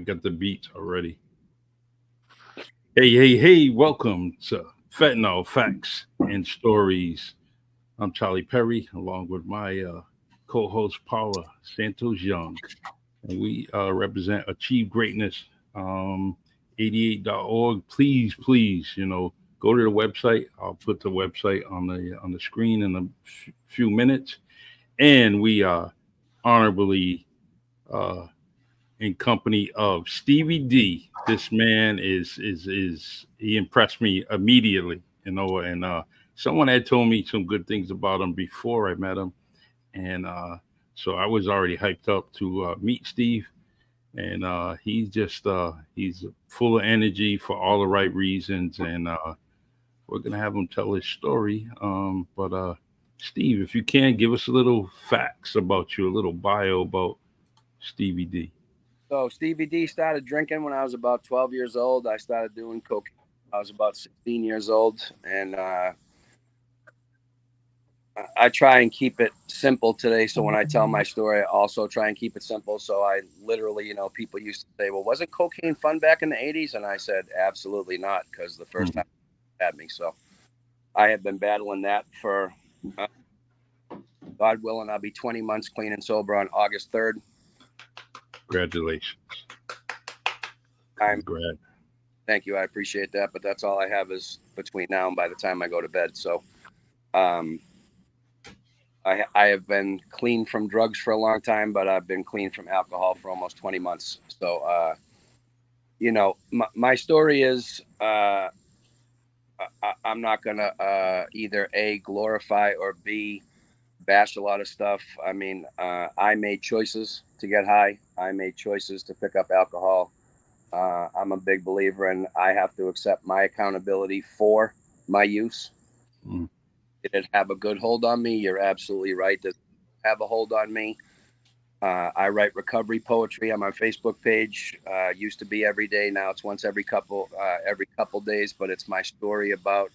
got the beat already. Hey, welcome to Fentanyl Facts and Stories. I'm Charlie Perry, along with my co host, Paula Santos Young. And we represent Achieve Greatness, 88.org. Please, go to the website. I'll put the website on the screen in a few minutes. And we honorably uh, in company of Stevie D. This man is he impressed me immediately, and someone had told me some good things about him before I met him, and so I was already hyped up to meet Steve, and he's full of energy for all the right reasons, and we're gonna have him tell his story. But Steve, if you can give us a little facts about you, a little bio about Stevie D. So Stevie D started drinking when I was about 12 years old. I started doing cocaine. I was about 16 years old, and I try and keep it simple today. So when I tell my story, I also try and keep it simple. So I literally, people used to say, "Well, wasn't cocaine fun back in the '80s?" And I said, "Absolutely not," because the first Mhm. time it had me. So I have been battling that for, uh, God willing, I'll be 20 months clean and sober on August 3rd. Congratulations. I'm Congrats. Thank you. I appreciate that. But that's all I have is between now and by the time I go to bed. So um, I have been clean from drugs for a long time, but I've been clean from alcohol for almost 20 months. So, my story is I'm not going to either A, glorify or B, bash a lot of stuff. I mean, I made choices to get high, I made choices to pick up alcohol. I'm a big believer in I have to accept my accountability for my use. Mm. Did it have a good hold on me? You're absolutely right. Does it have a hold on me? I write recovery poetry on my Facebook page. Used to be every day. Now it's once every couple days. But it's my story about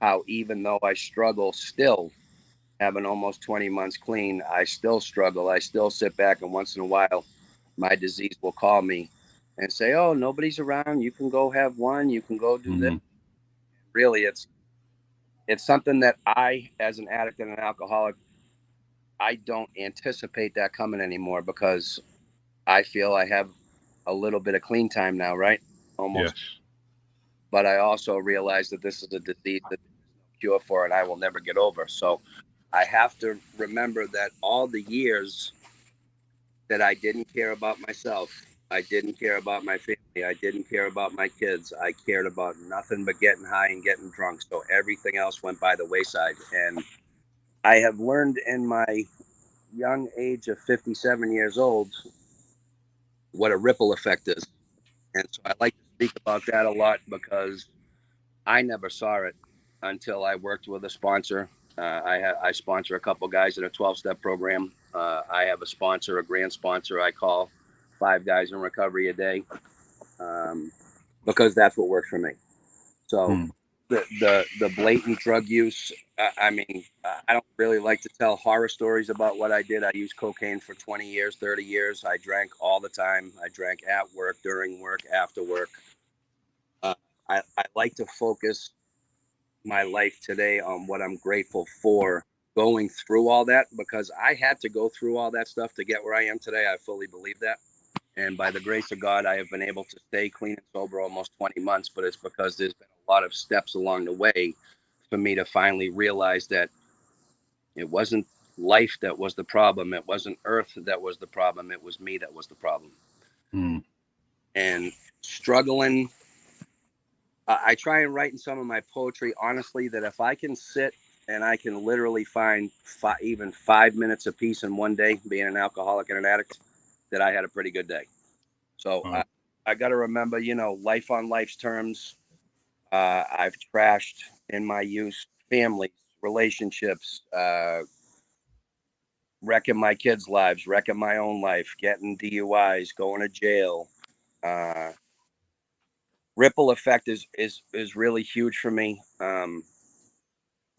how even though I struggle, still having almost 20 months clean, I still struggle. I still sit back and once in a while, my disease will call me and say, "Oh, nobody's around. You can go have one. You can go do this." Hmm. Really, it's something that I, as an addict and an alcoholic, I don't anticipate that coming anymore because I feel I have a little bit of clean time now, right? Almost. Yes. But I also realize that this is a disease that there's no cure for and I will never get over. So I have to remember that all the years that I didn't care about myself, I didn't care about my family, I didn't care about my kids, I cared about nothing but getting high and getting drunk. So everything else went by the wayside. And I have learned in my young age of 57 years old what a ripple effect is. And so I like to speak about that a lot because I never saw it until I worked with a sponsor. I sponsor a couple guys in a 12-step program. I have a sponsor, a grand sponsor. I call 5 guys in recovery a day because that's what works for me. So Mm. the blatant drug use. I mean, I don't really like to tell horror stories about what I did. I used cocaine for 20 years, 30 years. I drank all the time. I drank at work, during work, after work. Uh, I like to focus my life today on what I'm grateful for going through all that because I had to go through all that stuff to get where I am today. I fully believe that. And by the grace of God, I have been able to stay clean and sober almost 20 months, but it's because there's been a lot of steps along the way for me to finally realize that it wasn't life that was the problem. It wasn't earth that was the problem. It was me that was the problem. Mm. And struggling, I try and write in some of my poetry, honestly, that if I can sit and I can literally find even 5 minutes of peace in one day, being an alcoholic and an addict, that I had a pretty good day. So Wow. I got to remember, life on life's terms. I've trashed in my youth families, relationships, wrecking my kids' lives, wrecking my own life, getting DUIs, going to jail. Uh, Ripple effect is really huge for me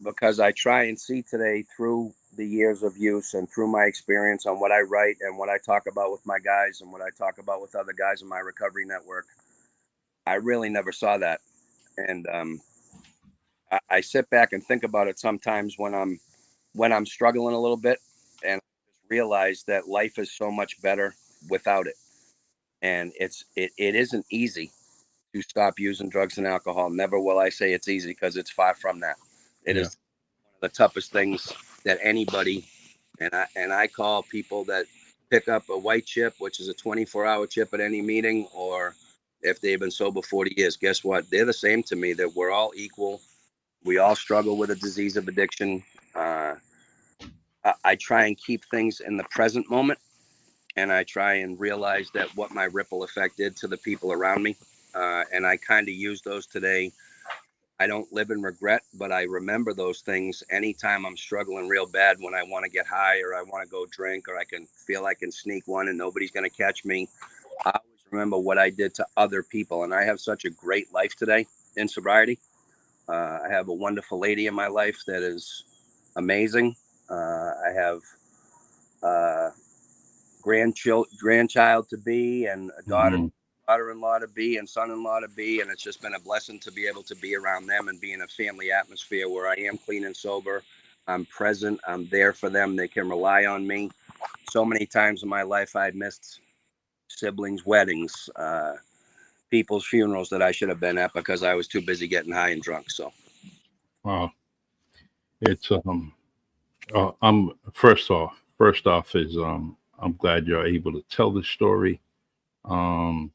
because I try and see today through the years of use and through my experience on what I write and what I talk about with my guys and what I talk about with other guys in my recovery network, I really never saw that. And I sit back and think about it sometimes when I'm struggling a little bit, and I just realize that life is so much better without it. And it isn't easy to stop using drugs and alcohol. Never will I say it's easy, because it's far from that. It Yeah. is one of the toughest things that anybody, and I call people that pick up a white chip, which is a 24-hour chip at any meeting, or if they've been sober 40 years, guess what? They're the same to me, that we're all equal. We all struggle with a disease of addiction. Uh, I try and keep things in the present moment, and I try and realize that what my ripple effect did to the people around me. And I kind of use those today. I don't live in regret, but I remember those things anytime I'm struggling real bad, when I want to get high or I want to go drink, or I can feel I can sneak one and nobody's going to catch me. I always remember what I did to other people. And I have such a great life today in sobriety. I have a wonderful lady in my life that is amazing. I have uh, grandchild to be, and a Mm-hmm. daughter-in-law to be, and son-in-law to be, and it's just been a blessing to be able to be around them and be in a family atmosphere where I am clean and sober. I'm present. I'm there for them. They can rely on me. So many times in my life, I missed siblings' weddings, people's funerals that I should have been at because I was too busy getting high and drunk. So, Wow. It's I'm first off is I'm glad you're able to tell the story um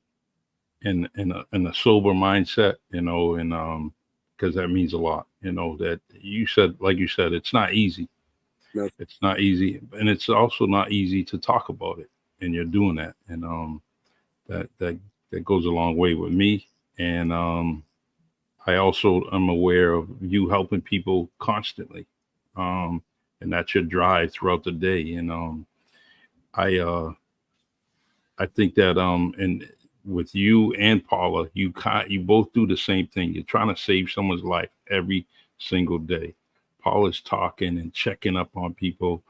in a sober mindset, and because that means a lot, that you said, like you said, it's not easy. no, It's not easy, and it's also not easy to talk about it, and you're doing that, and that goes a long way with me. And I also am aware of you helping people constantly, um, and that's your drive throughout the day. And I I think that and with you and Paula, you both do the same thing. You're trying to save someone's life every single day. Paula's talking and checking up on people.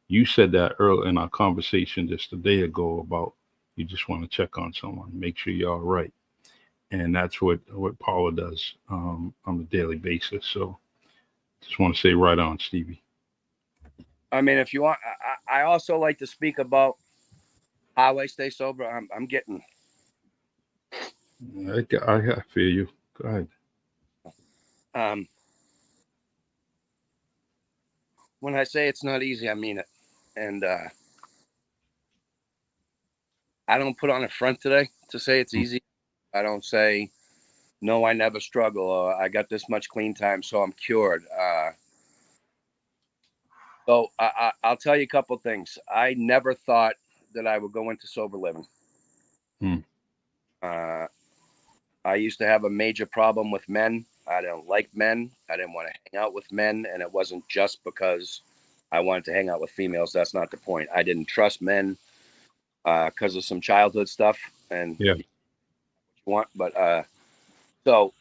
You said that earlier in our conversation just a day ago about you just want to check on someone, make sure you're all right, and that's what Paula does on a daily basis. So just want to say right on, Stevie. I mean, if you want, I also like to speak about how I stay sober. I'm getting, I feel you. Go ahead. um, when I say it's not easy, I mean it. And I don't put on a front today to say it's easy. I don't say, no, I never struggle, or I got this much clean time, so I'm cured. I'll tell you a couple of things. I never thought that I would go into sober living. Mm, Uh, I used to have a major problem with men. I don't like men. I didn't want to hang out with men. And it wasn't just because I wanted to hang out with females. That's not the point. I didn't trust men because of some childhood stuff and yeah. you want. But so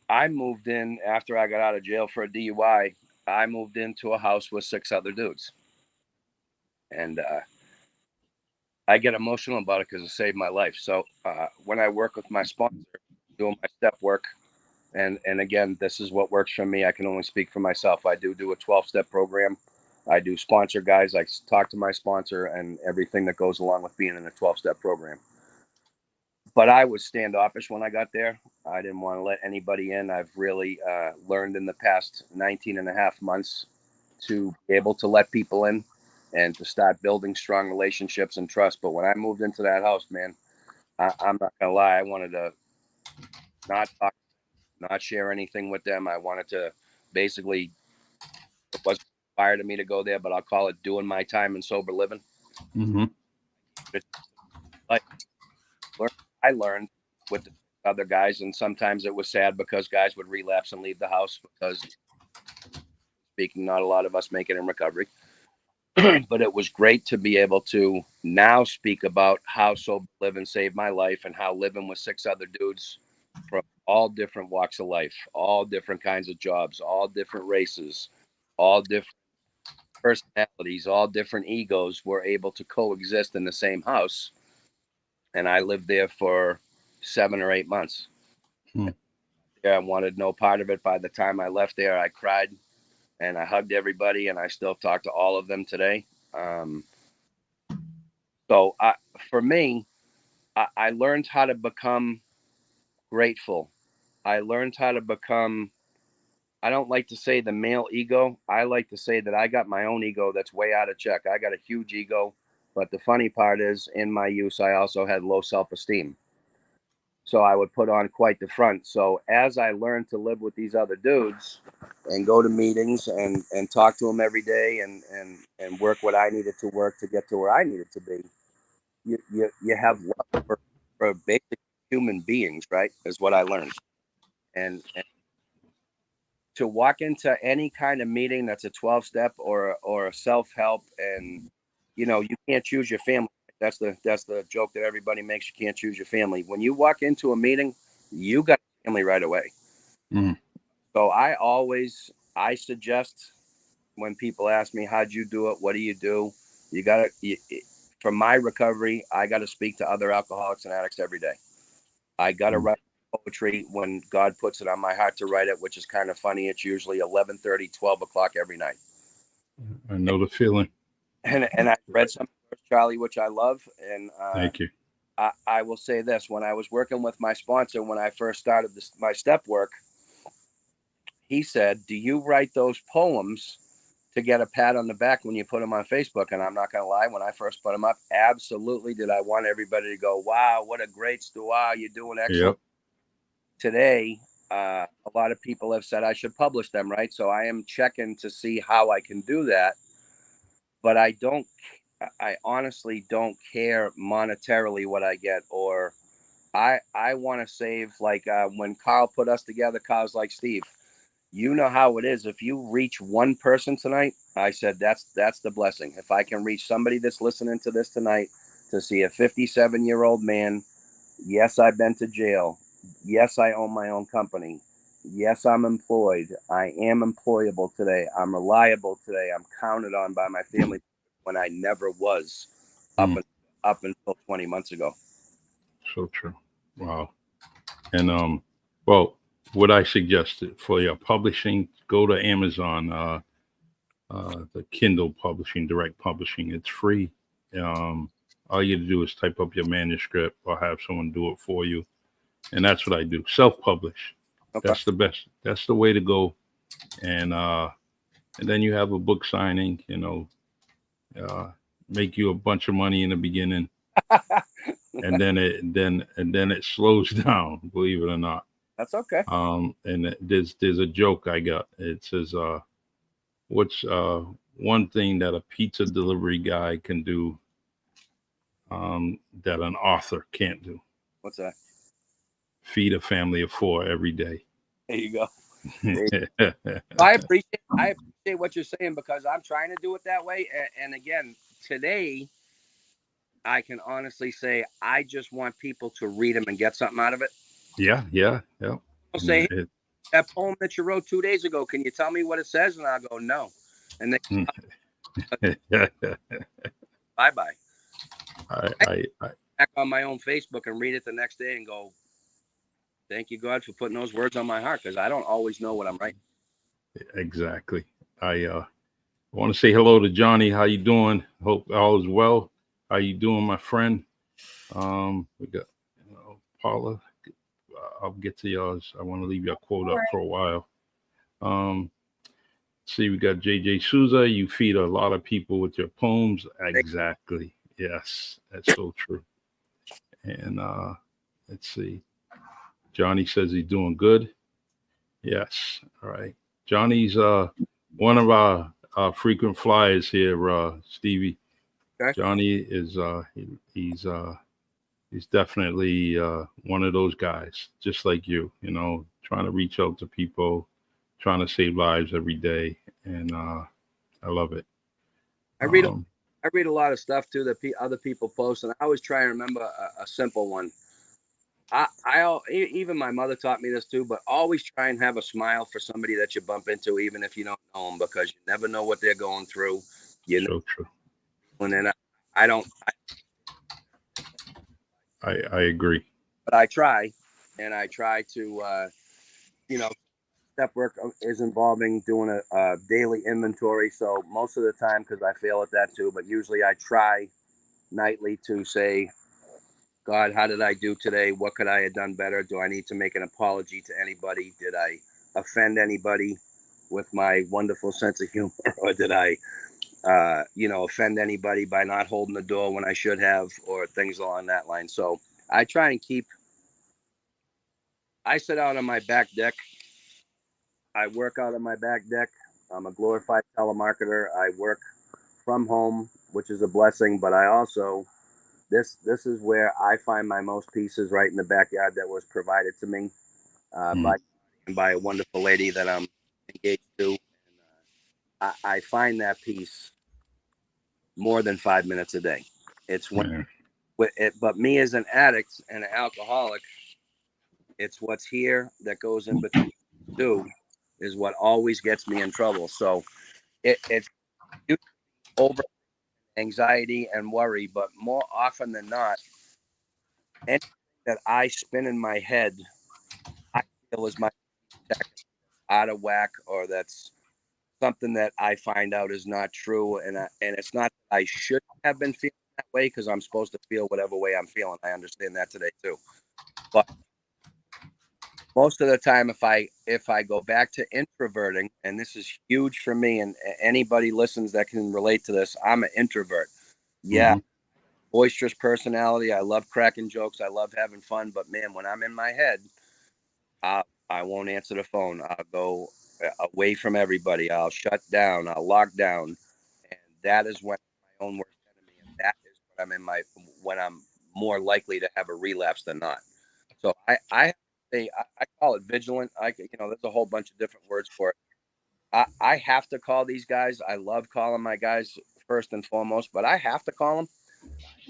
I moved in after I got out of jail for a DUI. I moved into a house with 6 other dudes. And I get emotional about it because it saved my life. So when I work with my sponsor, doing my step work, and again, this is what works for me. I can only speak for myself. I do a 12-step program. I do sponsor guys. I talk to my sponsor and everything that goes along with being in a 12-step program. But I was standoffish when I got there. I didn't want to let anybody in. I've really learned in the past 19 and a half months to be able to let people in and to start building strong relationships and trust. But when I moved into that house, man, I'm not gonna lie, I wanted to not talk, not share anything with them. I wanted to basically, it wasn't required of me to go there, but I'll call it doing my time in sober living. Hmm. It's like I learned with the other guys, and sometimes it was sad because guys would relapse and leave the house because, speaking, not a lot of us make it in recovery. But it was great to be able to now speak about how sober living saved my life and how living with 6 other dudes from all different walks of life, all different kinds of jobs, all different races, all different personalities, all different egos were able to coexist in the same house. And I lived there for 7 or 8 months. Hmm. Yeah, I wanted no part of it. By the time I left there, I cried and I hugged everybody, and I still talk to all of them today. Um, so for me, I learned how to become grateful. I learned how to become, I don't like to say the male ego. I like to say that I got my own ego that's way out of check. I got a huge ego. But the funny part is, in my use, I also had low self esteem. So I would put on quite the front. So as I learned to live with these other dudes and go to meetings and talk to them every day and work what I needed to work to get to where I needed to be, you have love for basic human beings, right? Is what I learned. And to walk into any kind of meeting that's a 12 step or a self help, and you can't choose your family. That's the joke that everybody makes. You can't choose your family. When you walk into a meeting, you got a family right away. Hmm. So I suggest, when people ask me, how'd you do it, what do you do, you gotta for my recovery, I gotta speak to other alcoholics and addicts every day. I gotta write poetry when God puts it on my heart to write it, which is kind of funny. It's usually 11:30, 12 o'clock every night. I know the feeling. And I read some of Charlie, which I love. And Thank you. I will say this: when I was working with my sponsor, when I first started my step work, he said, "Do you write those poems to get a pat on the back when you put them on Facebook?" And I'm not going to lie, when I first put them up, absolutely did I want everybody to go, "Wow, what a great wow, you're doing excellent." Yep. Today, a lot of people have said I should publish them, right? So I am checking to see how I can do that. But I honestly don't care monetarily what I get, or I want to save, like when Carl put us together. Carl's like, "Steve, you know how it is. If you reach one person tonight," I said, that's the blessing. If I can reach somebody that's listening to this tonight to see a 57-year-old man. Yes, I've been to jail. Yes, I own my own company. Yes, I'm employed. I am employable today. I'm reliable today. I'm counted on by my family when I never was up, Hmm. up until 20 months ago. So true. Wow. And well, what I suggested for your publishing, go to Amazon, the Kindle publishing, direct publishing. It's free. Um, all you have to do is type up your manuscript or have someone do it for you, and that's what I do. Self-publish. Okay. That's the best. That's the way to go. And then you have a book signing. Uh, make you a bunch of money in the beginning, and then it slows down. Believe it or not. That's okay. And there's a joke I got. It says, "What's one thing that a pizza delivery guy can do that an author can't do? What's that? Feed a family of four every day." There you go. I appreciate what you're saying, because I'm trying to do it that way. And again, today I can honestly say I just want people to read them and get something out of it. Yeah, yeah, yeah. I'll And say, "Hey, that poem that you wrote 2 days ago, can you tell me what it says?" And I'll go, "No." And then bye bye. I I back on my own Facebook and read it the next day and go, "Thank you, God, for putting those words on my heart," because I don't always know what I'm writing. exactly. I want to say hello to Johnny. How you doing? Hope all is well. How you doing, my friend? We got Paula. I'll get to yours. I want to leave your quote up for a while. Um, see, we got JJ Souza. You feed a lot of people with your poems. Exactly. Yes, that's so true. And let's see. Johnny says he's doing good. Yes. All right. Johnny's one of our frequent flyers here, Stevie. Okay. Johnny is he's definitely one of those guys, just like you, trying to reach out to people, trying to save lives every day, and I love it. I read Um, I read a lot of stuff too that other people post, and I always try and remember a simple one. Even my mother taught me this too, but always try and have a smile for somebody that you bump into, even if you don't know them, because you never know what they're going through. You know, So true. and I don't, I agree. but I try, and I try to, step work is involving doing a daily inventory. So most of the time, because I fail at that too, but usually I try nightly to say, God, how did I do today? What could I have done better? Do I need to make an apology to anybody? Did I offend anybody with my wonderful sense of humor? Or did I, offend anybody by not holding the door when I should have, or things along that line? So I try and I sit out on my back deck. I work out on my back deck. I'm a glorified telemarketer. I work from home, which is a blessing, but I also, this is where I find my most peace, is right in the backyard that was provided to me Mm. by a wonderful lady that I'm engaged to. And I find that peace more than 5 minutes a day. It's when Man. but me as an addict and an alcoholic, it's what's here that goes in between two is what always gets me in trouble. So it's over anxiety and worry, but more often than not, anything that I spin in my head, I feel is my out of whack, or that's something that I find out is not true, and it's not that I should have been feeling that way, because I'm supposed to feel whatever way I'm feeling. I understand that today too, but most of the time, if I go back to introverting, and this is huge for me, and anybody listens that can relate to this, I'm an introvert. Yeah, Hmm. boisterous personality. I love cracking jokes. I love having fun. But man, when I'm in my head, I won't answer the phone. I'll go away from everybody. I'll shut down. I'll lock down, and that is when I'm my own worst enemy, and that is when I'm more likely to have a relapse than not. So I call it vigilant. There's a whole bunch of different words for it. I have to call these guys. I love calling my guys first and foremost, but I have to call them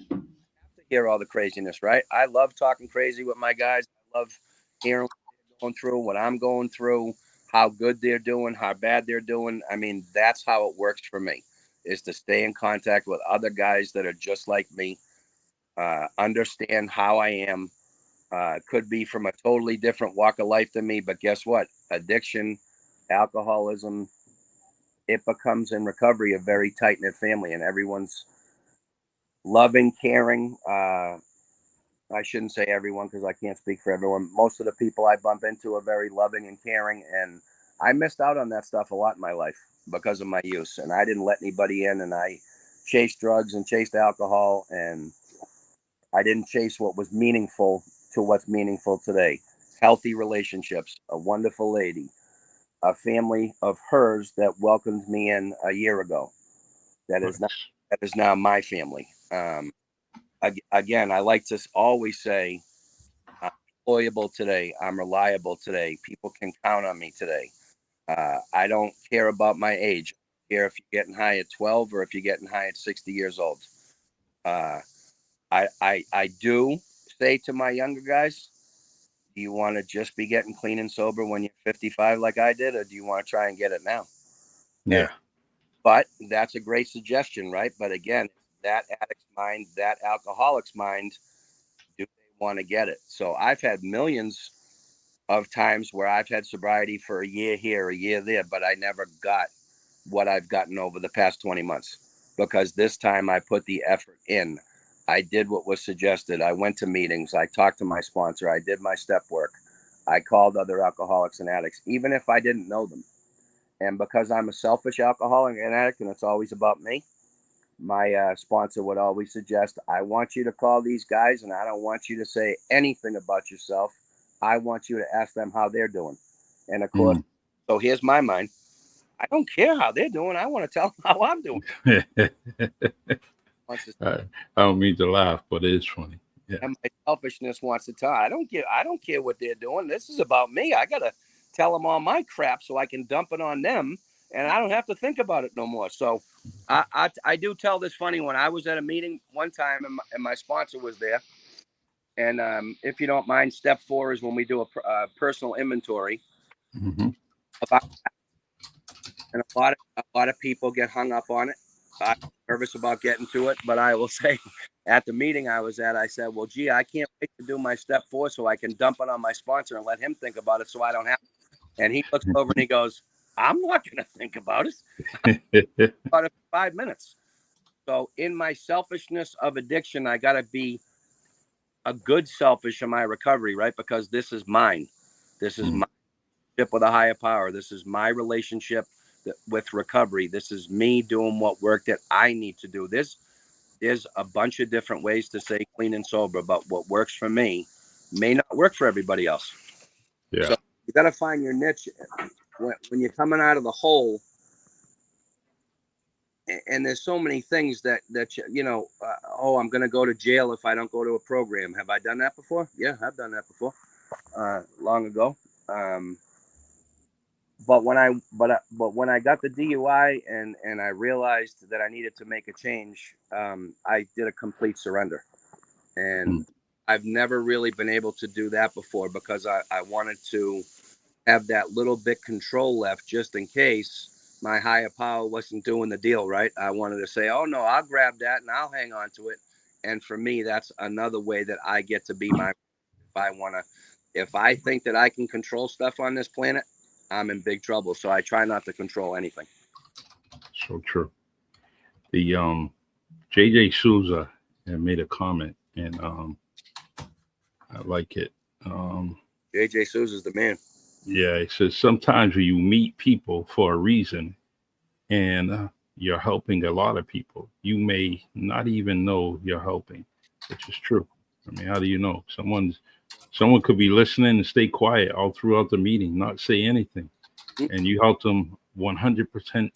to hear all the craziness, right? I love talking crazy with my guys. I love hearing what they're going through, what I'm going through, how good they're doing, how bad they're doing. I mean, that's how it works for me, is to stay in contact with other guys that are just like me, understand how I am. Could be from a totally different walk of life than me, but guess what? Addiction, alcoholism, it becomes in recovery a very tight knit family, and everyone's loving, caring. I shouldn't say everyone, because I can't speak for everyone. Most of the people I bump into are very loving and caring, and I missed out on that stuff a lot in my life because of my use, and I didn't let anybody in, and I chased drugs and chased alcohol, and I didn't chase what was meaningful to what's meaningful today. Healthy relationships, a wonderful lady, a family of hers that welcomed me in a year ago. That is not Nice. that is now my family. Again, I like to always say, I'm employable today. I'm reliable today. People can count on me today. I don't care about my age. I don't care if you're getting high at 12 or if you're getting high at 60 years old. Uh, I do say to my younger guys, do you want to just be getting clean and sober when you're 55 like I did, or do you want to try and get it now? And Yeah. but that's a great suggestion, right? But again, that addict's mind, that alcoholic's mind, do they want to get it? So I've had millions of times where I've had sobriety for a year here, a year there, but I never got what I've gotten over the past 20 months, because this time I put the effort in. I did what was suggested. I went to meetings. I talked to my sponsor. I did my step work. I called other alcoholics and addicts, even if I didn't know them. And because I'm a selfish alcoholic and addict, and it's always about me, my sponsor would always suggest, I want you to call these guys, and I don't want you to say anything about yourself. I want you to ask them how they're doing. And of course, Mm. so here's my mind. I don't care how they're doing. I want to tell them how I'm doing. Wants to, I, I don't mean to laugh, but it is funny. Yeah. and my selfishness wants to tell. I don't care what they're doing. This is about me. I gotta tell them all my crap so I can dump it on them, and I don't have to think about it no more. So, I do tell this funny one. I was at a meeting one time, and my sponsor was there, And if you don't mind, step 4 is when we do a personal inventory. Mm-hmm. About, and a lot of people get hung up on it. I'm nervous about getting to it, but I will say, at the meeting I was at, I said, "Well, gee, I can't wait to do my step 4 so I can dump it on my sponsor and let him think about it, so I don't have to." And he looks over and he goes, "I'm not going to think about it. About it for 5 minutes." So in my selfishness of addiction, I got to be a good selfish in my recovery, right? Because this is mine. This is my relationship with a higher power. This is my relationship with recovery. This is me doing what work that I need to do. There's a bunch of different ways to say clean and sober, but what works for me may not work for everybody else. Yeah. So you got to find your niche when you're coming out of the hole. And there's so many things that oh, I'm going to go to jail if I don't go to a program. Have I done that before? Yeah, I've done that before, long ago. But when I got the DUI and I realized that I needed to make a change, I did a complete surrender, and I've never really been able to do that before because I wanted to have that little bit control left just in case my higher power wasn't doing the deal right. I wanted to say, "Oh no, I'll grab that and I'll hang on to it." And for me, that's another way that I get to be my. If I think that I can control stuff on this planet, I'm in big trouble. So I try not to control anything. So true. The JJ Souza had made a comment, and I like it. Um, JJ Souza's the man. yeah, it says sometimes you meet people for a reason, and you're helping a lot of people. You may not even know you're helping, which is true. I mean, how do you know? Someone could be listening and stay quiet all throughout the meeting, not say anything, and you help them 100%,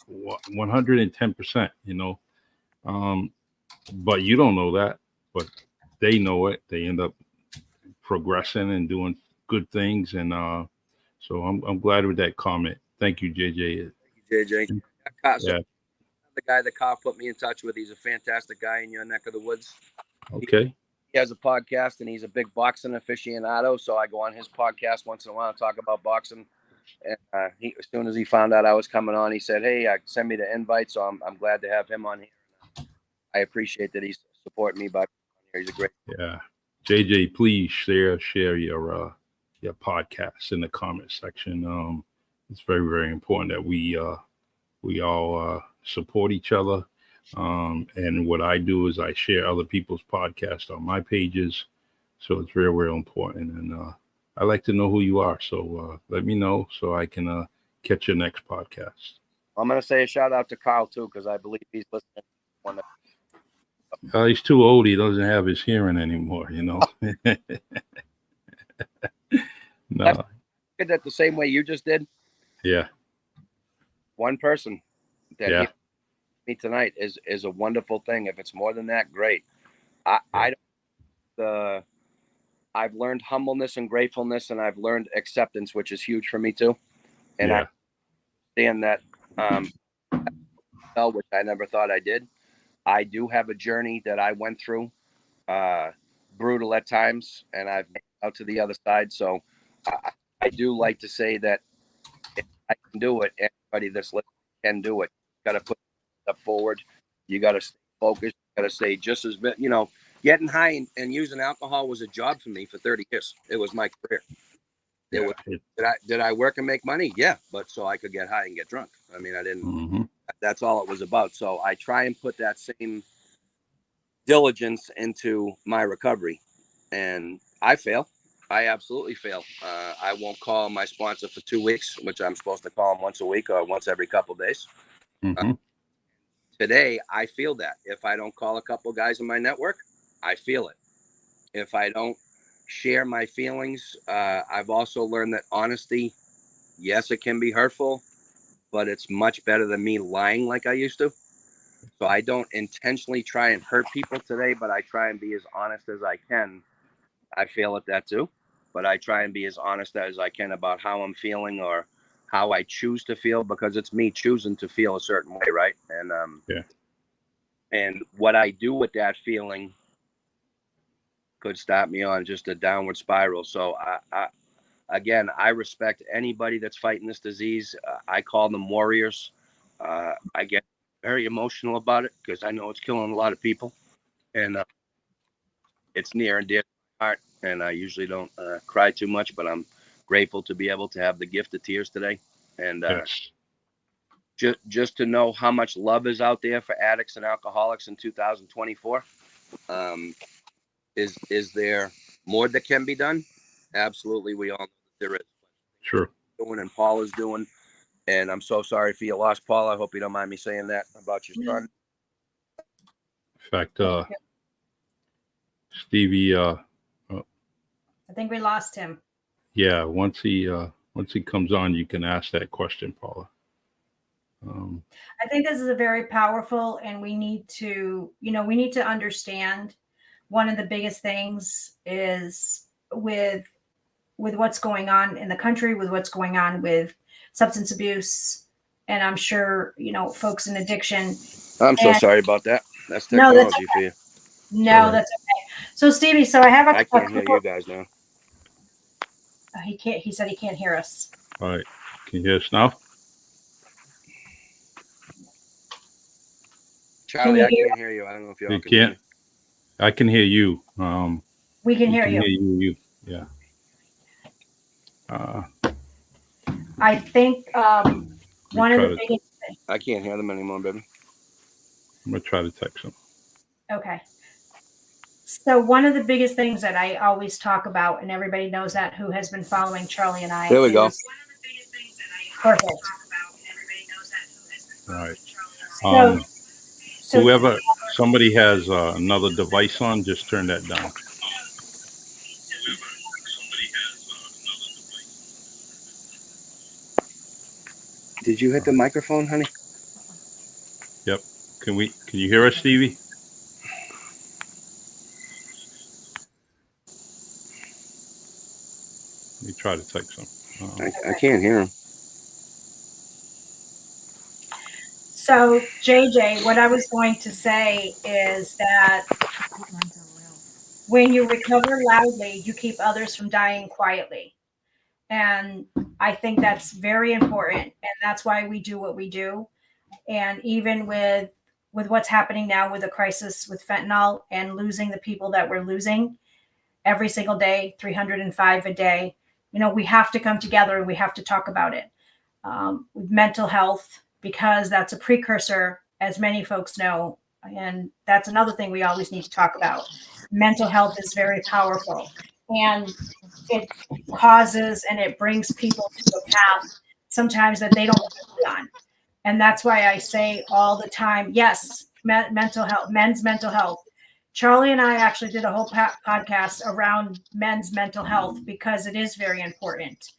110%. But you don't know that, but they know it. They end up progressing and doing good things, and so I'm glad with that comment. Thank you, JJ. JJ. So Yeah. the guy that Kyle put me in touch with, he's a fantastic guy in your neck of the woods. Okay. He has a podcast and he's a big boxing aficionado. So I go on his podcast once in a while and talk about boxing. And as soon as he found out I was coming on, he said, "Hey, send me the invite." So I'm glad to have him on here. I appreciate that he's supporting me by here. He's a great. Yeah. JJ, please share your podcast in the comment section. It's very, very important that we all support each other. And what I do is I share other people's podcasts on my pages. So it's real, real important. And I like to know who you are. So let me know so I can catch your next podcast. I'm going to say a shout out to Kyle too, because I believe he's listening. He's too old. He doesn't have his hearing anymore, No. I did that the same way you just did. Yeah. One person that Yeah. me tonight is a wonderful thing. If it's more than that, great. I've learned humbleness and gratefulness, and I've learned acceptance, which is huge for me too. And I understand that, which I never thought I did. I do have a journey that I went through, brutal at times, and I've made it out to the other side. So I do like to say that if I can do it, anybody that's listening can do it. You got to put a step forward. You got to stay focused. You got to stay just as, getting high and using alcohol was a job for me for 30 years. It was my career. Did I work and make money? Yeah, but so I could get high and get drunk. I mean, I didn't. Mm-hmm. That's all it was about. So I try and put that same diligence into my recovery, and I fail. I absolutely fail. I won't call my sponsor for 2 weeks, which I'm supposed to call him once a week or once every couple of days. Mm-hmm. Today, I feel that if I don't call a couple of guys in my network, I feel it. If I don't share my feelings, I've also learned that honesty, yes, it can be hurtful, but it's much better than me lying like I used to. So I don't intentionally try and hurt people today, but I try and be as honest as I can. I fail at that too, but I try and be as honest as I can about how I'm feeling or how I choose to feel, because it's me choosing to feel a certain way, right? And what I do with that feeling could start me on just a downward spiral. So again, I respect anybody that's fighting this disease. I call them warriors. I get very emotional about it because I know it's killing a lot of people, and it's near and dear to my heart. And I usually don't cry too much, but I'm grateful to be able to have the gift of tears today. And Yes. just to know how much love is out there for addicts and alcoholics in 2024. Is there more that can be done? Absolutely, we all know that there is. Sure. Doing and Paul is doing, and I'm so sorry for your loss, Paul. I hope you don't mind me saying that about your son. In fact, Stevie, I think we lost him. yeah, once he comes on, you can ask that question, Paula. I think this is a very powerful, and we need to understand one of the biggest things is with what's going on in the country, with what's going on with substance abuse, and I'm sure, folks in addiction. I'm so sorry about that. That's No, technology that's okay. for you. No, right. that's okay. So Stevie, so I have I can't hear you guys now. He can't. He said he can't hear us. All right. Can you hear us now? Charlie, I can't hear you. I don't know if y'all can hear me. I can hear you. We can hear you. Yeah. I think one of the biggest. I can't hear them anymore, baby. I'm gonna try to text them. Okay. So one of the biggest things that I always talk about, and everybody knows that who has been following Charlie and I. There we go. Perfect. All right. So whoever, somebody has another device on, just turn that down. Did you hit the microphone, honey? Yep. Can you hear us, Stevie? Let me try to text him. I can't hear him. So, JJ, what I was going to say is that when you recover loudly, you keep others from dying quietly. And I think that's very important. And that's why we do what we do. And even with what's happening now with the crisis with fentanyl and losing the people that we're losing every single day, 305 a day, we have to come together and we have to talk about it. With mental health, because that's a precursor, as many folks know. And that's another thing we always need to talk about. Mental health is very powerful, and it causes and it brings people to a path sometimes that they don't be on. And that's why I say all the time, yes, mental health, men's mental health. Charlie and I actually did a whole podcast around men's mental health because it is very important.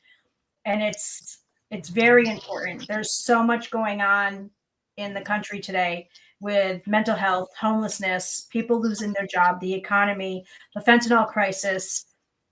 And it's very important. There's so much going on in the country today with mental health, homelessness, people losing their job, the economy, the fentanyl crisis.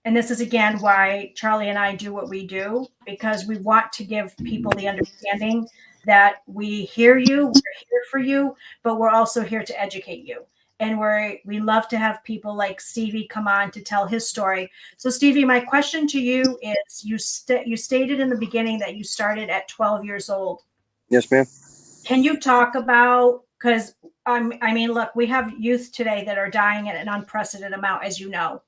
And this is again why Charlie and I do what we do, because we want to give people the understanding that we hear you, we're here for you, but we're also here to educate you. And we love to have people like Stevie come on to tell his story. So Stevie, my question to you is, you stated in the beginning that you started at 12 years old. Yes, ma'am. Can you talk about, because look, we have youth today that are dying at an unprecedented amount, as you know.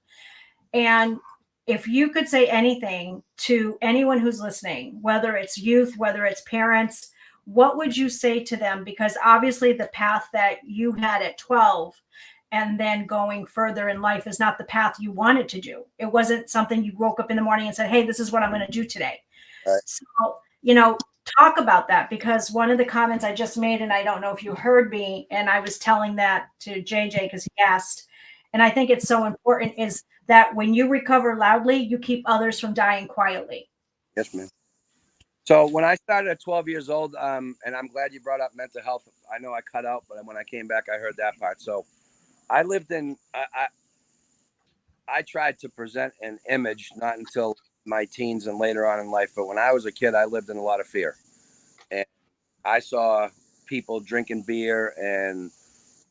And if you could say anything to anyone who's listening, whether it's youth, whether it's parents, what would you say to them? Because obviously the path that you had at 12 and then going further in life is not the path you wanted to do. It wasn't something you woke up in the morning and said, hey, this is what I'm going to do today. Right. So, talk about that, because one of the comments I just made, and I don't know if you heard me, and I was telling that to JJ because he asked, and I think it's so important, is that when you recover loudly, you keep others from dying quietly. Yes, ma'am. So when I started at 12 years old, and I'm glad you brought up mental health. I know I cut out, but when I came back, I heard that part. So I lived in, I tried to present an image, not until my teens and later on in life. But when I was a kid, I lived in a lot of fear. And I saw people drinking beer and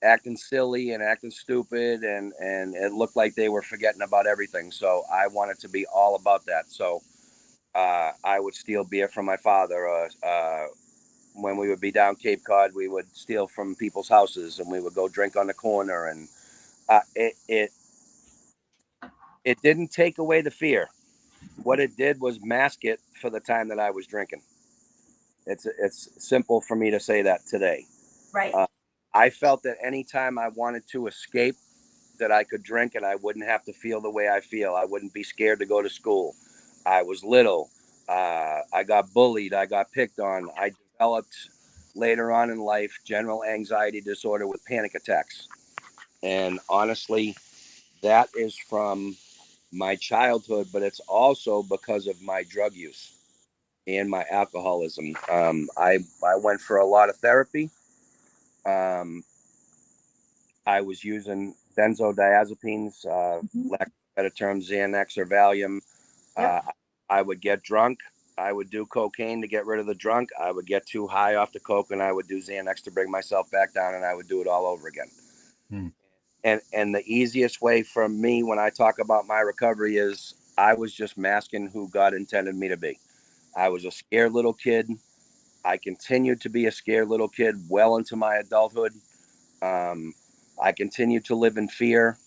acting silly and acting stupid, and it looked like they were forgetting about everything. So I wanted to be all about that. So I would steal beer from my father. When we would be down Cape Cod, we would steal from people's houses, and we would go drink on the corner. And it didn't take away the fear. What it did was mask it for the time that I was drinking. It's simple for me to say that today. Right. I felt that anytime I wanted to escape, that I could drink and I wouldn't have to feel the way I feel. I wouldn't be scared to go to school. I was little. I got bullied. I got picked on. I developed later on in life general anxiety disorder with panic attacks. And honestly, that is from my childhood, but it's also because of my drug use and my alcoholism. I went for a lot of therapy. Um, I was using benzodiazepines, lack of a better term, Xanax or Valium. Yep. I would get drunk. I would do cocaine to get rid of the drunk. I would get too high off the coke, and I would do Xanax to bring myself back down, and I would do it all over again. Hmm. And the easiest way for me when I talk about my recovery is I was just masking who God intended me to be. I was a scared little kid. I continued to be a scared little kid well into my adulthood. Um, I continued to live in fear.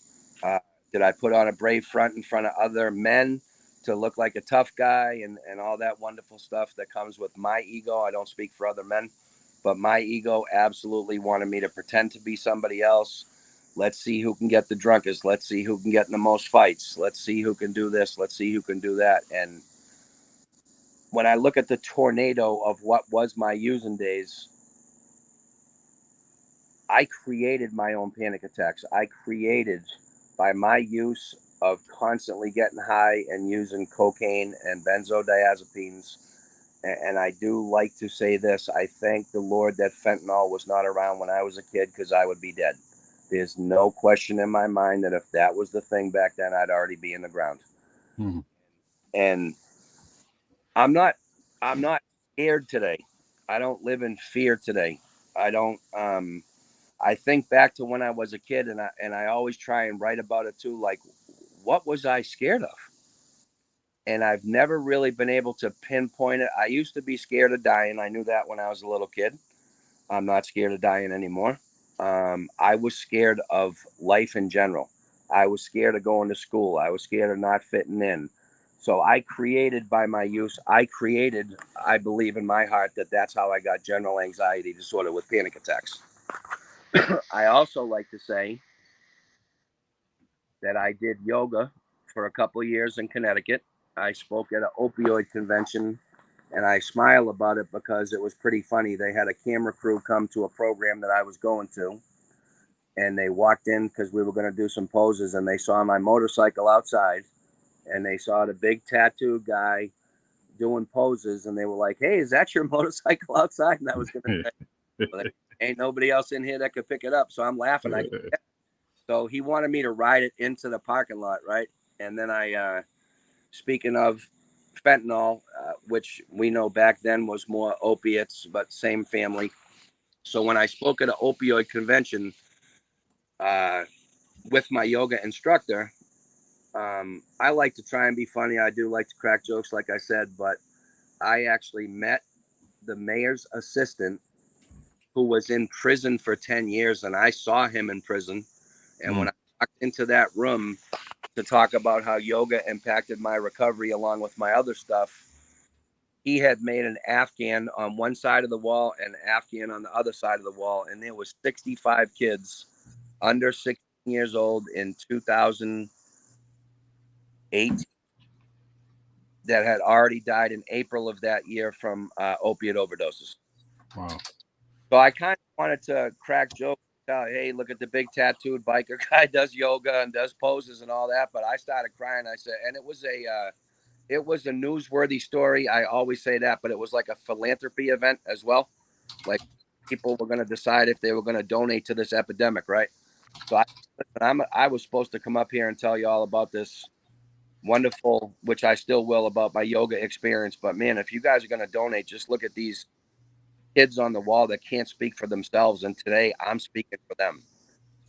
Uh, did I put on a brave front in front of other men to look like a tough guy and all that wonderful stuff that comes with my ego? I don't speak for other men, but my ego absolutely wanted me to pretend to be somebody else. Let's see who can get the drunkest. Let's see who can get in the most fights. Let's see who can do this. Let's see who can do that. And when I look at the tornado of what was my using days, I created my own panic attacks. I created by my use of constantly getting high and using cocaine and benzodiazepines. And I do like to say this. I thank the Lord that fentanyl was not around when I was a kid, because I would be dead. There's no question in my mind that if that was the thing back then, I'd already be in the ground. Hmm. And I'm not I'm not scared today. I don't live in fear today. I don't I think back to when I was a kid, and I always try and write about it too. Like, what was I scared of? And I've never really been able to pinpoint it. I used to be scared of dying. I knew that when I was a little kid. I'm not scared of dying anymore. I was scared of life in general. I was scared of going to school. I was scared of not fitting in. So I created by my use, I believe in my heart that that's how I got general anxiety disorder with panic attacks. I also like to say that I did yoga for a couple of years in Connecticut. I spoke at an opioid convention, and I smile about it because it was pretty funny. They had a camera crew come to a program that I was going to, and they walked in because we were going to do some poses, and they saw my motorcycle outside, and they saw the big tattooed guy doing poses, and they were like, "Hey, is that your motorcycle outside?" And I was going to say, well, "Ain't nobody else in here that could pick it up." So I'm laughing. I go, yeah. So he wanted me to ride it into the parking lot, right? And then speaking of fentanyl, which we know back then was more opiates, but same family. So when I spoke at an opioid convention uh, with my yoga instructor, I like to try and be funny. I do like to crack jokes, like I said, but I actually met the mayor's assistant who was in prison for 10 years, and I saw him in prison. And when I walked into that room to talk about how yoga impacted my recovery along with my other stuff, he had made an Afghan on one side of the wall and an Afghan on the other side of the wall, and there was 65 kids under 16 years old in 2008 that had already died in April of that year from opiate overdoses. Wow. So I kind of wanted to crack jokes, hey, look at the big tattooed biker guy does yoga and does poses and all that. But I started crying. I said, and it was a newsworthy story. I always say that, but it was like a philanthropy event as well. Like people were going to decide if they were going to donate to this epidemic, right? So I was supposed to come up here and tell you all about this wonderful, which I still will, about my yoga experience. But man, if you guys are going to donate, just look at these kids on the wall that can't speak for themselves. And today I'm speaking for them.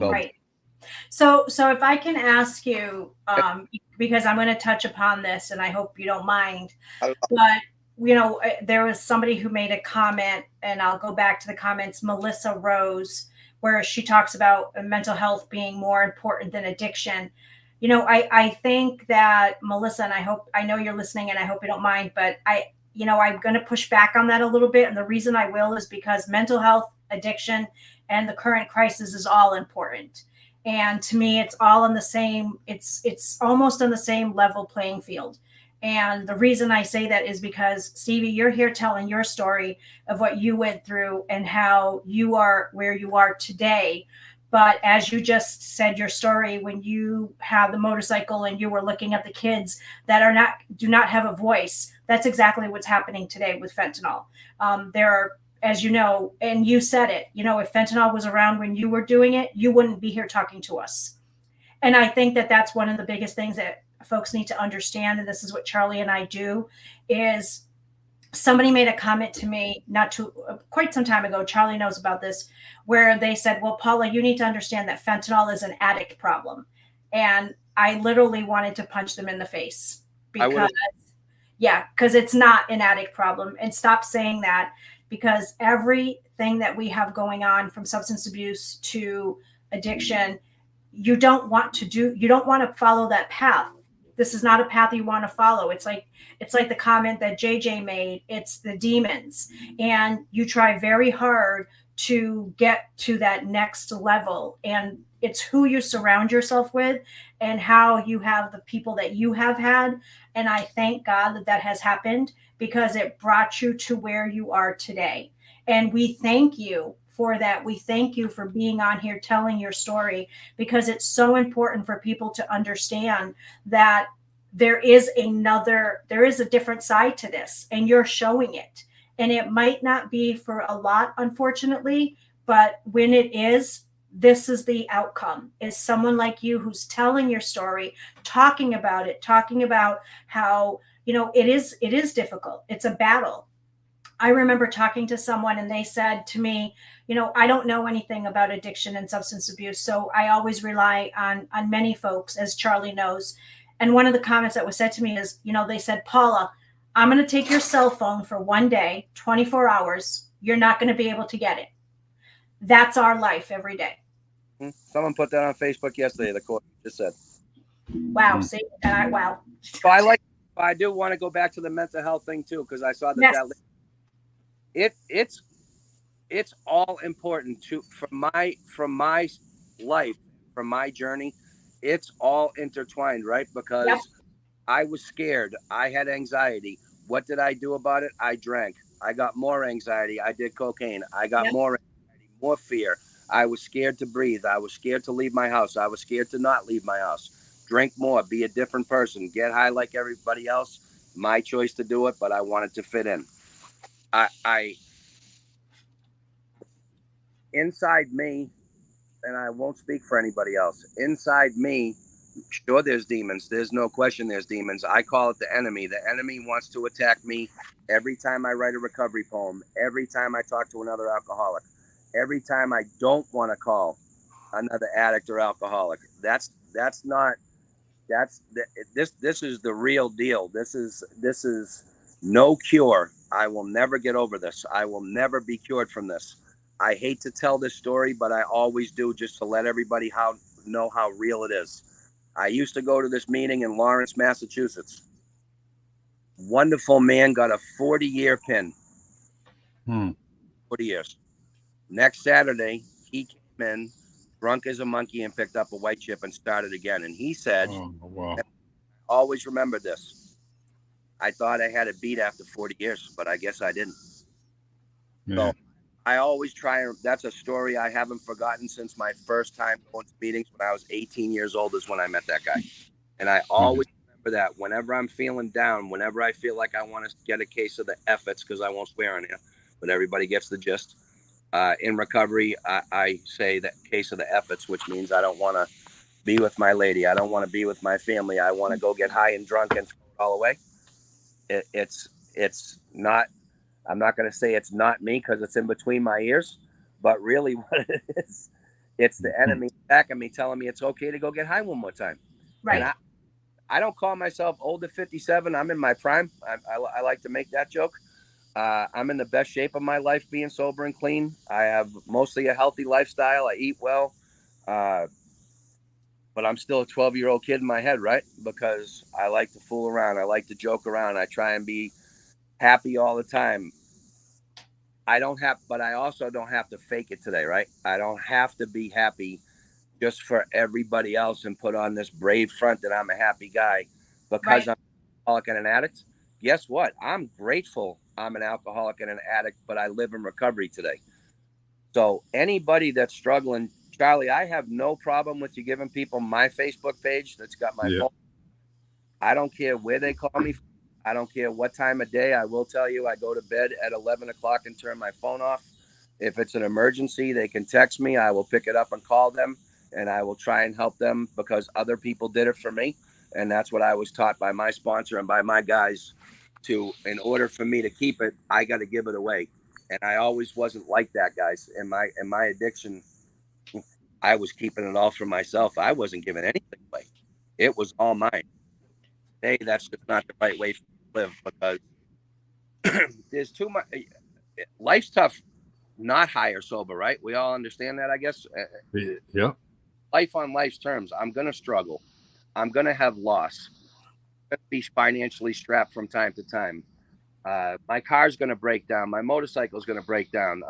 So Right. So if I can ask you, because I'm going to touch upon this, and I hope you don't mind, but there was somebody who made a comment, and I'll go back to the comments. Melissa Rose, where she talks about mental health being more important than addiction. I think that Melissa, and I know you're listening, and I hope you don't mind, but I'm going to push back on that a little bit, and the reason I will is because mental health, addiction, and the current crisis is all important. And to me, it's all on the same. It's almost on the same level playing field. And the reason I say that is because, Stevie, you're here telling your story of what you went through and how you are where you are today. But as you just said your story, when you have the motorcycle and you were looking at the kids that do not have a voice, that's exactly what's happening today with fentanyl. There are, as you know, and you said it, if fentanyl was around when you were doing it, you wouldn't be here talking to us. And I think that that's one of the biggest things that folks need to understand. And this is what Charlie and I do is somebody made a comment to me not too quite some time ago. Charlie knows about this, where they said, well, Paula, you need to understand that fentanyl is an addict problem. And I literally wanted to punch them in the face because because it's not an addict problem. And stop saying that, because everything that we have going on, from substance abuse to addiction, you don't want to follow that path. This is not a path you want to follow. It's like the comment that JJ made. It's the demons, and you try very hard to get to that next level. And it's who you surround yourself with and how you have the people that you have had. And I thank God that that has happened, because it brought you to where you are today. And we thank you for that. We thank you for being on here telling your story, because it's so important for people to understand that there is a different side to this, and you're showing it. And it might not be for a lot, unfortunately, but when it is, this is the outcome, is someone like you who's telling your story, talking about it, talking about how it is difficult. It's a battle. I remember talking to someone, and they said to me, I don't know anything about addiction and substance abuse, so I always rely on many folks, as Charlie knows. And one of the comments that was said to me is, they said, Paula, I'm going to take your cell phone for one day, 24 hours. You're not going to be able to get it. That's our life every day. Someone put that on Facebook yesterday. The court just said, wow. See, wow. So I do want to go back to the mental health thing too, because I saw that it's all important from my life, from my journey. It's all intertwined, right? Because I was scared. I had anxiety. What did I do about it? I drank. I got more anxiety. I did cocaine. I got more anxiety, more fear. I was scared to breathe. I was scared to leave my house. I was scared to not leave my house. Drink more, be a different person, get high like everybody else. My choice to do it, but I wanted to fit in. I inside me, and I won't speak for anybody else. Inside me, sure, there's demons. There's no question there's demons. I call it the enemy. The enemy wants to attack me every time I write a recovery poem, every time I talk to another alcoholic, every time I don't want to call another addict or alcoholic. This is the real deal. This is no cure. I will never get over this. I will never be cured from this. I hate to tell this story, but I always do, just to let everybody know how real it is. I used to go to this meeting in Lawrence, Massachusetts. Wonderful man, got a 40-year pin. 40 years. Next Saturday, he came in drunk as a monkey and picked up a white chip and started again. And he said, wow. always remember this. I thought I had it beat after 40 years, but I guess I didn't. Yeah. So I always try. That's a story I haven't forgotten since my first time going to meetings when I was 18 years old is when I met that guy. And I always remember that whenever I'm feeling down, whenever I feel like I want to get a case of the efforts, because I won't swear on here, but everybody gets the gist. In recovery, I say that case of the efforts, which means I don't want to be with my lady. I don't want to be with my family. I want to go get high and drunk and throw it all away. It's not, I'm not going to say it's not me because it's in between my ears, but really what it It's the enemy attacking me, telling me it's okay to go get high one more time. Right. And I don't call myself old at 57. I'm in my prime. I like to make that joke. I'm in the best shape of my life being sober and clean. I have mostly a healthy lifestyle. I eat well. But I'm still a 12-year-old kid in my head, right? Because I like to fool around. I like to joke around. I try and be happy all the time. But I also don't have to fake it today, right? I don't have to be happy just for everybody else and put on this brave front that I'm a happy guy because Right. I'm an alcoholic and an addict. Guess what? I'm grateful I'm an alcoholic and an addict, but I live in recovery today. So anybody that's struggling, Charlie, I have no problem with you giving people my Facebook page that's got my Yeah. phone. I don't care where they call me. I don't care what time of day. I will tell you, I go to bed at 11 o'clock and turn my phone off. If it's an emergency, they can text me. I will pick it up and call them, and I will try and help them because other people did it for me. And that's what I was taught by my sponsor and by my guys in order for me to keep it, I got to give it away. And I always wasn't like that, guys. In my addiction, I was keeping it all for myself. I wasn't giving anything away. It was all mine. Hey, that's just not the right way to live because there's too much. Life's tough, not high or sober, right? We all understand that, I guess. Yeah. Life on life's terms. I'm going to struggle. I'm going to have loss. I'm going to be financially strapped from time to time. My car's going to break down. My motorcycle's going to break down.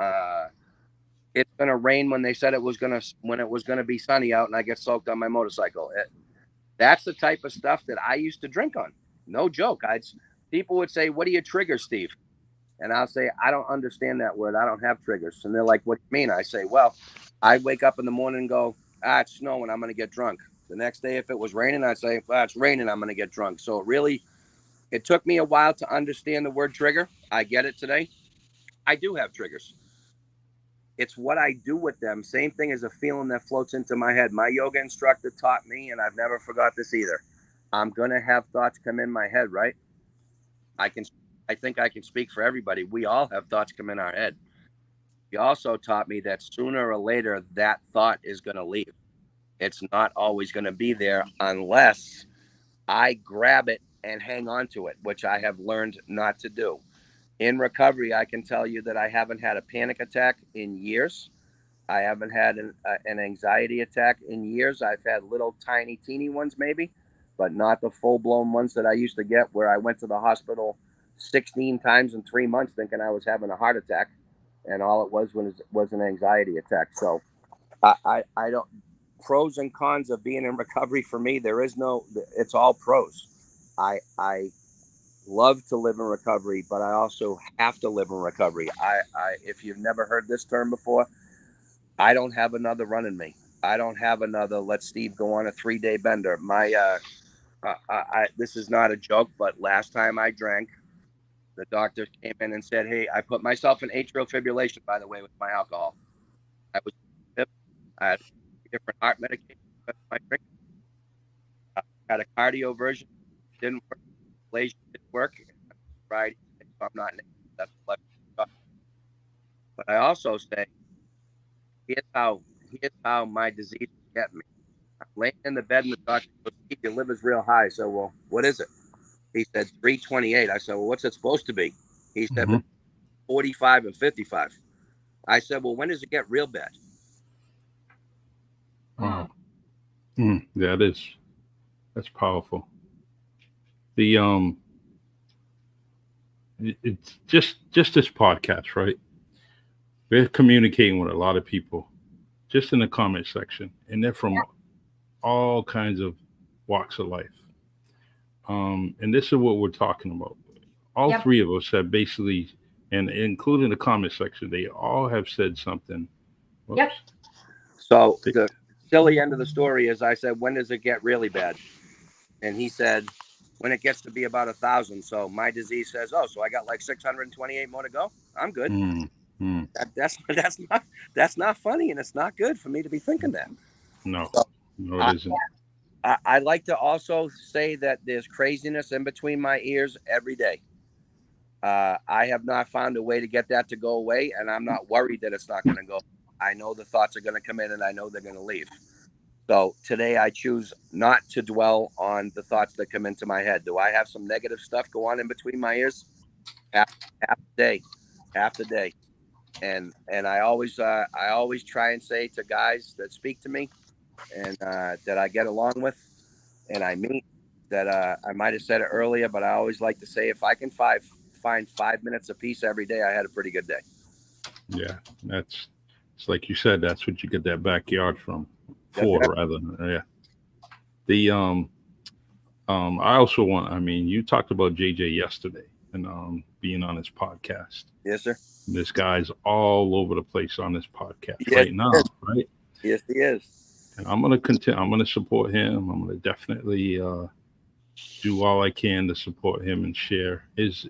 It's going to rain when they said it was going to be sunny out, and I get soaked on my motorcycle. That's the type of stuff that I used to drink on. No joke. People would say, "What are your triggers, Steve?" And I'll say, "I don't understand that word. I don't have triggers." And they're like, "What do you mean?" I say, "Well, I wake up in the morning and go, it's snowing. I'm going to get drunk." The next day, if it was raining, I'd say, it's raining. I'm going to get drunk. So it took me a while to understand the word trigger. I get it today. I do have triggers. It's what I do with them. Same thing as a feeling that floats into my head. My yoga instructor taught me, and I've never forgot this either. I'm going to have thoughts come in my head, right? I can, I think I can speak for everybody. We all have thoughts come in our head. He also taught me that sooner or later that thought is going to leave. It's not always going to be there unless I grab it and hang on to it, which I have learned not to do. In recovery, I can tell you that I haven't had a panic attack in years. I haven't had an anxiety attack in years. I've had little tiny, teeny ones maybe, but not the full blown ones that I used to get where I went to the hospital 16 times in 3 months thinking I was having a heart attack. And all it was an anxiety attack. So I don't, pros and cons of being in recovery for me, it's all pros. I love to live in recovery, but I also have to live in recovery. If you've never heard this term before, I don't have another run in me. I don't have another let Steve go on a 3-day bender. This is not a joke, but last time I drank, the doctor came in and said, "Hey, I put myself in atrial fibrillation, by the way, with my alcohol. I was, I had different heart medication. My drink, I had a cardio version, didn't work. Inhalation didn't work. Right, so I'm not. That's what. But I also say, here's how my disease get me. I'm laying in the bed and the doctor goes, "Steve, your liver's real high." So, well, what is it? He said 328. I said, well, what's it supposed to be? He said, Mm-hmm. 45 and 55. I said, well, when does it get real bad? Wow. Yeah, that's powerful. The it's just this podcast, right? We're communicating with a lot of people just in the comment section, and they're from all kinds of walks of life. And this is what we're talking about. All Yep. three of us have basically, and including the comment section, they all have said something. Whoops. Yep. So the silly end of the story is I said, when does it get really bad? And he said, when it gets to be about 1,000. So my disease says, oh, so I got like 628 more to go. I'm good. Mm, mm, That's not funny, and it's not good for me to be thinking that. no, So no, it I, isn't. I like to also say that there's craziness in between my ears every day. I have not found a way to get that to go away, and I'm not worried that it's not going to go. I know the thoughts are going to come in and I know they're going to leave. So today I choose not to dwell on the thoughts that come into my head. Do I have some negative stuff go on in between my ears? Half the day, half the day. And I always try and say to guys that speak to me and that I get along with and I meet that I might have said it earlier, but I always like to say if I can find 5 minutes of peace every day, I had a pretty good day. Yeah, it's like you said, that's what you get that backyard from That's for, right. rather. Yeah. The I also want. I mean, you talked about JJ yesterday and being on his podcast. Yes, sir. This guy's all over the place on this podcast Yes, right he is. now, right? Yes, he is. And I'm gonna continue. I'm gonna support him. I'm gonna definitely do all I can to support him and share his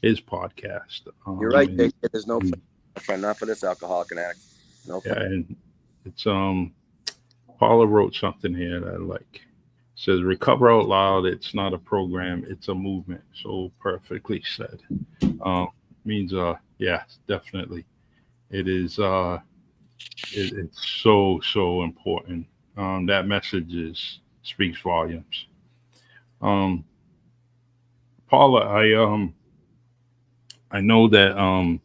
podcast. You're right, And, Jake. There's no and friend, not for this alcoholic and addict. No yeah, friend. and it's Paula wrote something here that I like. It says recover out loud. It's not a program. It's a movement. So perfectly said. Um, means yeah, definitely. It is it's so important. That message is speaks volumes. Um, Paula, I know that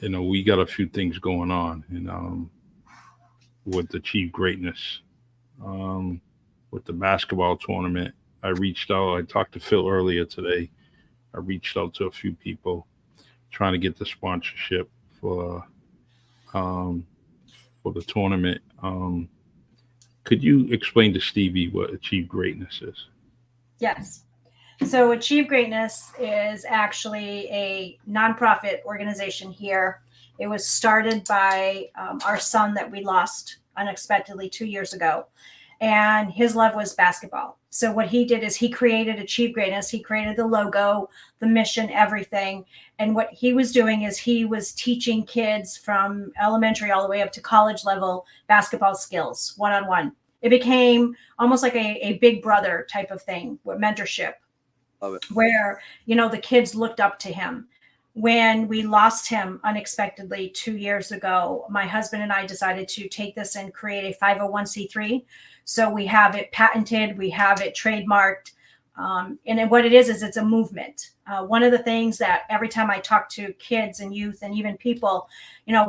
we got a few things going on and with Achieve Greatness. Um, with the basketball tournament. I reached out. I talked to Phil earlier today. I reached out to a few people trying to get the sponsorship for um, for the tournament. Could you explain to Stevie what Achieve Greatness is? Yes. So Achieve Greatness is actually a nonprofit organization here. It was started by our son that we lost unexpectedly 2 years ago. And his love was basketball. So what he did is he created Achieve Greatness. He created the logo, the mission, everything. And what he was doing is he was teaching kids from elementary all the way up to college level basketball skills, one-on-one. It became almost like a big brother type of thing with mentorship Love it. where the kids looked up to him. When we lost him unexpectedly 2 years ago, my husband and I decided to take this and create a 501c3. So we have it patented, we have it trademarked. And what it is it's a movement. One of the things that every time I talk to kids and youth and even people,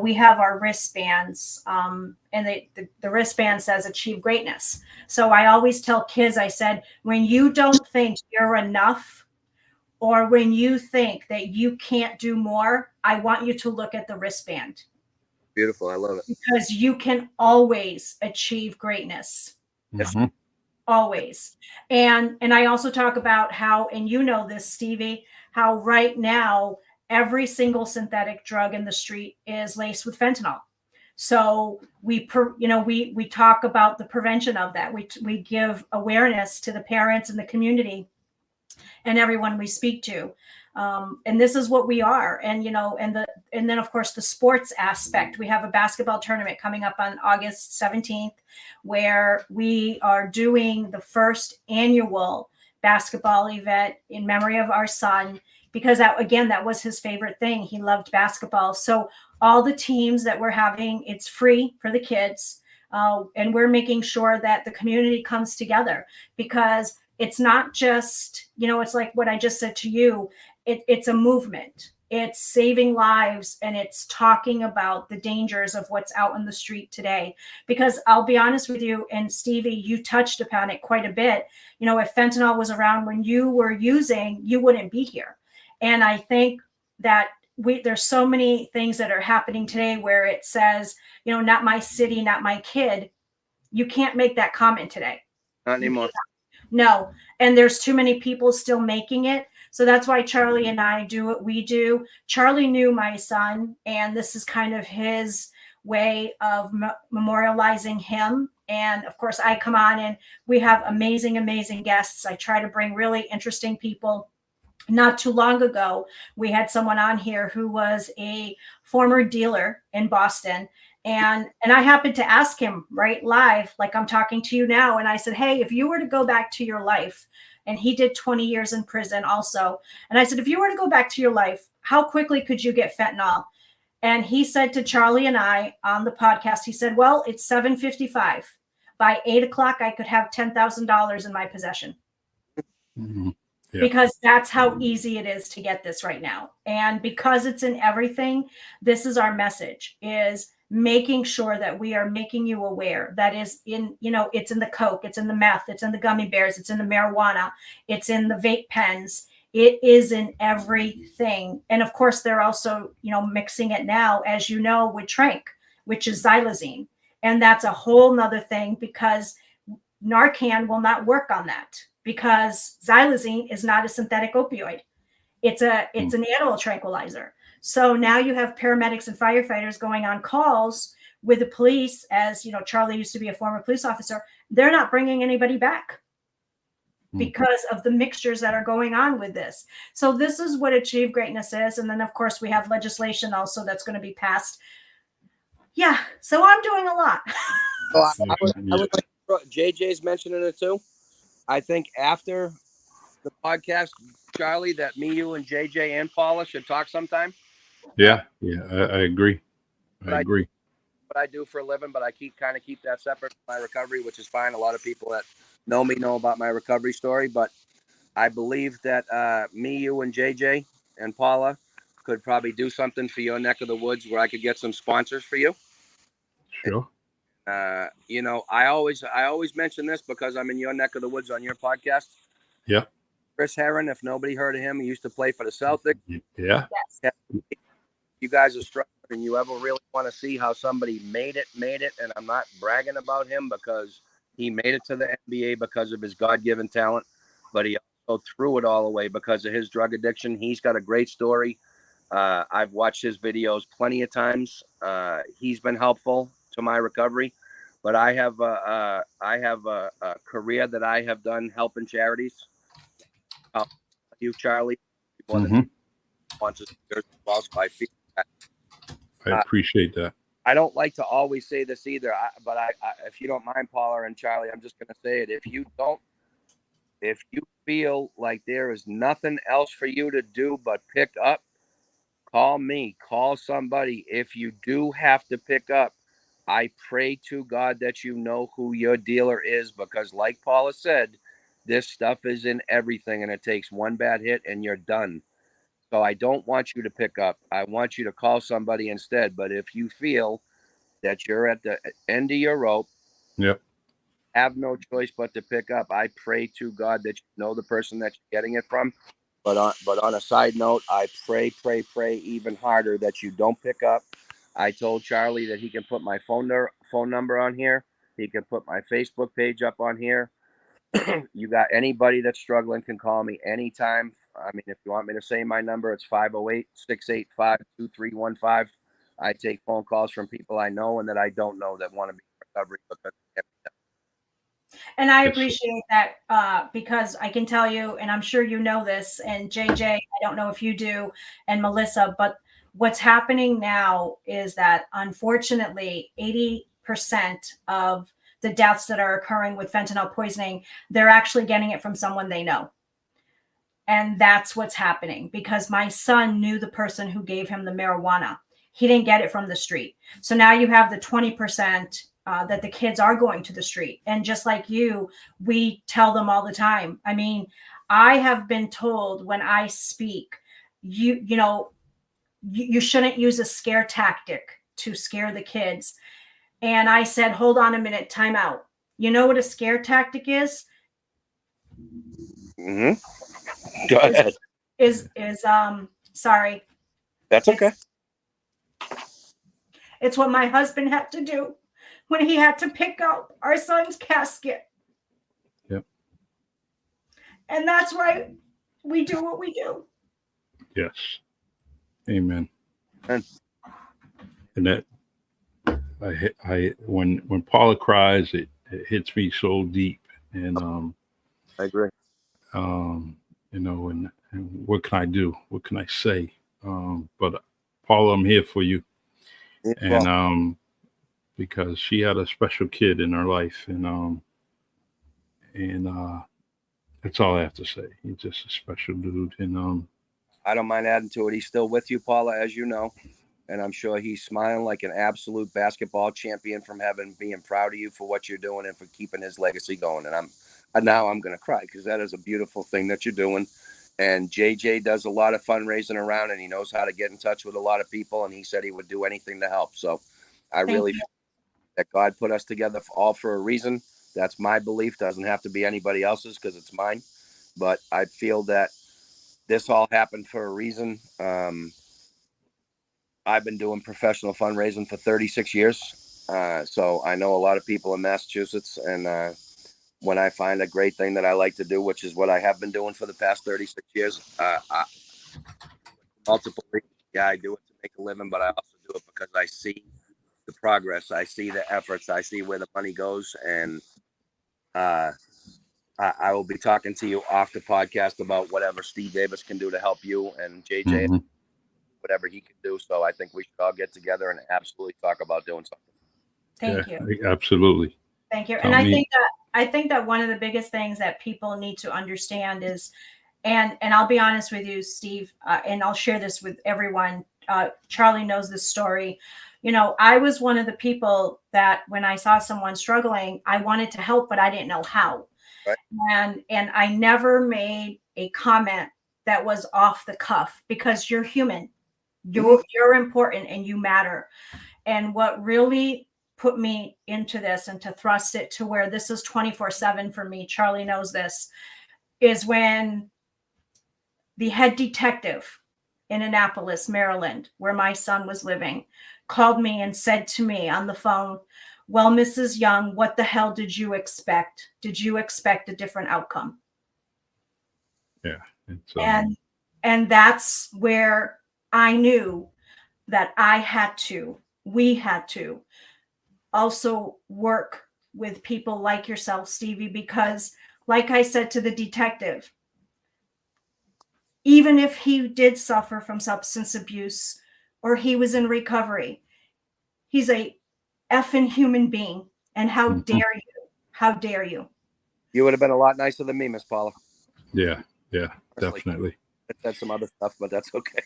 we have our wristbands, and the wristband says Achieve Greatness. So I always tell kids, I said, when you don't think you're enough, or when you think that you can't do more, I want you to look at the wristband. Beautiful. I love it. Because you can always achieve greatness. Yes. Mhm. Always. And I also talk about how, and this, Stevie, how right now every single synthetic drug in the street is laced with fentanyl. So we talk about the prevention of that. We give awareness to the parents and the community and everyone we speak to. And this is what we are. And and then of course the sports aspect. We have a basketball tournament coming up on August 17th, where we are doing the first annual basketball event in memory of our son, because that was his favorite thing. He loved basketball. So all the teams that we're having, it's free for the kids. And we're making sure that the community comes together, because it's not just, it's like what I just said to you. It's a movement. It's saving lives, and it's talking about the dangers of what's out in the street today. Because I'll be honest with you, and Stevie, you touched upon it quite a bit. If fentanyl was around when you were using, you wouldn't be here. And I think that there's so many things that are happening today where it says, not my city, not my kid. You can't make that comment today. Not anymore. No. And there's too many people still making it. So that's why Charlie and I do what we do. Charlie knew my son, and this is kind of his way of memorializing him. And of course, I come on and we have amazing, amazing guests. I try to bring really interesting people. Not too long ago, we had someone on here who was a former dealer in Boston. And I happened to ask him right live, like I'm talking to you now. And I said, hey, if you were to go back to your life, and he did 20 years in prison also. And I said, if you were to go back to your life, how quickly could you get fentanyl? And he said to Charlie and I on the podcast, he said, well, it's 7:55. By 8 o'clock, I could have $10,000 in my possession. Mm-hmm. Yeah. Because that's how easy it is to get this right now. And because it's in everything, this is our message, is making sure that we are making you aware that is in, it's in the Coke, it's in the meth, it's in the gummy bears, it's in the marijuana, it's in the vape pens. It is in everything. And of course, they're also, mixing it now, as you know, with Trank, which is xylazine. And that's a whole nother thing, because Narcan will not work on that, because xylazine is not a synthetic opioid. It's an animal tranquilizer. So now you have paramedics and firefighters going on calls with the police. As Charlie used to be a former police officer. They're not bringing anybody back because of the mixtures that are going on with this. So this is what Achieve Greatness is. And then, of course, we have legislation also that's going to be passed. Yeah. So I'm doing a lot. So I would like, JJ's mentioning it too. I think after the podcast, Charlie, that me, you, and JJ and Paula should talk sometime. Yeah. I agree. I agree. What I do for a living, but I keep that separate from my recovery, which is fine. A lot of people that know me know about my recovery story, but I believe that me, you, and JJ and Paula could probably do something for your neck of the woods where I could get some sponsors for you. Sure. I always mention this because I'm in your neck of the woods on your podcast. Yeah. Chris Herron, if nobody heard of him, he used to play for the Celtics. Yeah. Yes. You guys are struggling and you ever really want to see how somebody made it, and I'm not bragging about him because he made it to the NBA because of his God-given talent, but he also threw it all away because of his drug addiction. He's got a great story. I've watched his videos plenty of times. He's been helpful to my recovery, but I have a career that I have done helping charities. You, Charlie, more than sponsors as well, so I feel that. I appreciate that. I don't like to always say this either, but I, if you don't mind, Paula and Charlie, I'm just going to say it. If you feel like there is nothing else for you to do but pick up, call me, call somebody. If you do have to pick up, I pray to God that you know who your dealer is, because like Paula said, this stuff is in everything and it takes one bad hit and you're done. So I don't want you to pick up. I want you to call somebody instead. But if you feel that you're at the end of your rope, yep, have no choice but to pick up, I pray to God that you know the person that you're getting it from. But on a side note, I pray even harder that you don't pick up. I told Charlie that he can put my phone number on here. He can put my Facebook page up on here. You got anybody that's struggling can call me anytime. I mean, if you want me to say my number, it's 508-685-2315. I take phone calls from people I know and that I don't know that want to be in recovery because and I appreciate that because I can tell you, and I'm sure you know this, and JJ, I don't know if you do, and Melissa, but what's happening now is that unfortunately 80% of the deaths that are occurring with fentanyl poisoning, they're actually getting it from someone they know. And that's what's happening, because my son knew the person who gave him the marijuana. He didn't get it from the street. So now you have the 20% that the kids are going to the street. And just like you, we tell them all the time. I mean, I have been told when I speak, you shouldn't use a scare tactic to scare the kids. And I said, hold on a minute, time out. You know what a scare tactic is? Go ahead. Is sorry. That's okay. It's what my husband had to do when he had to pick up our son's casket. Yep. And that's why we do what we do. Yes. Amen. And that when Paula cries, it hits me so deep. And I agree. And what can I do? What can I say? But Paula, I'm here for you. Yeah, and because she had a special kid in her life, and that's all I have to say. He's just a special dude, and I don't mind adding to it. He's still with you, Paula, as you know. And I'm sure he's smiling like an absolute basketball champion from heaven, being proud of you for what you're doing and for keeping his legacy going. And now I'm going to cry because that is a beautiful thing that you're doing. And JJ does a lot of fundraising around, and he knows how to get in touch with a lot of people. And he said he would do anything to help. So I really feel that God put us together all for a reason. That's my belief. Doesn't have to be anybody else's because it's mine. But I feel that this all happened for a reason. I've been doing professional fundraising for 36 years. So I know a lot of people in Massachusetts. And when I find a great thing that I like to do, which is what I have been doing for the past 36 years, multiple reasons. Yeah, I do it to make a living, but I also do it because I see the progress. I see the efforts. I see where the money goes. And I will be talking to you off the podcast about whatever Steve Davis can do to help you and JJ, whatever he can do. So I think we should all get together and absolutely talk about doing something. Thank you. Absolutely. Thank you. And I think that one of the biggest things that people need to understand is, and I'll be honest with you, Steve, and I'll share this with everyone. Charlie knows this story. I was one of the people that when I saw someone struggling, I wanted to help, but I didn't know how. Right. And I never made a comment that was off the cuff because you're human. You're important and you matter. And what really put me into this and to thrust it to where this is 24/7 for me, Charlie knows this, is when the head detective in Annapolis, Maryland, where my son was living, called me and said to me on the phone, "Well, Mrs. Young, what the hell did you expect? Did you expect a different outcome?" Yeah. And that's where I knew that we had to also work with people like yourself, Stevie, because like I said to the detective, even if he did suffer from substance abuse or he was in recovery, he's a effing human being. And how dare you? How dare you? You would have been a lot nicer than me, Miss Paula. Yeah, definitely. I said some other stuff, but that's okay.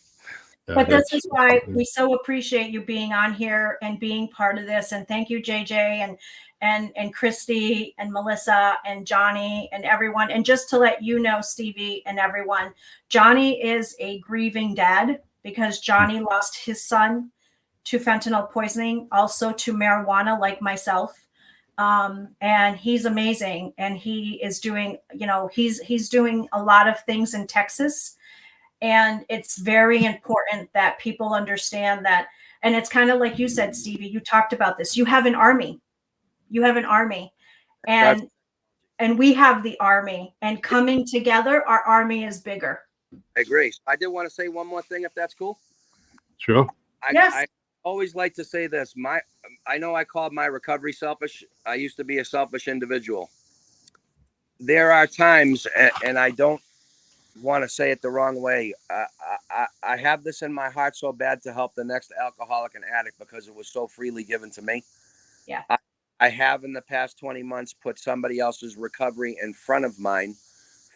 But this is why we so appreciate you being on here and being part of this. And thank you, JJ and Christy and Melissa and Johnny and everyone. And just to let you know, Stevie and everyone, Johnny is a grieving dad because Johnny lost his son to fentanyl poisoning, also to marijuana, like myself. And he's amazing. And he is doing, he's doing a lot of things in Texas. And it's very important that people understand that. And it's kind of like you said, Stevie, you talked about this. You have an army. And we have the army. And coming together, our army is bigger. I agree. I did want to say one more thing, if that's cool. Sure. Yes. I always like to say this. I know I called my recovery selfish. I used to be a selfish individual. There are times, and I don't want to say it the wrong way. I have this in my heart so bad to help the next alcoholic and addict because it was so freely given to me. Yeah. I have in the past 20 months put somebody else's recovery in front of mine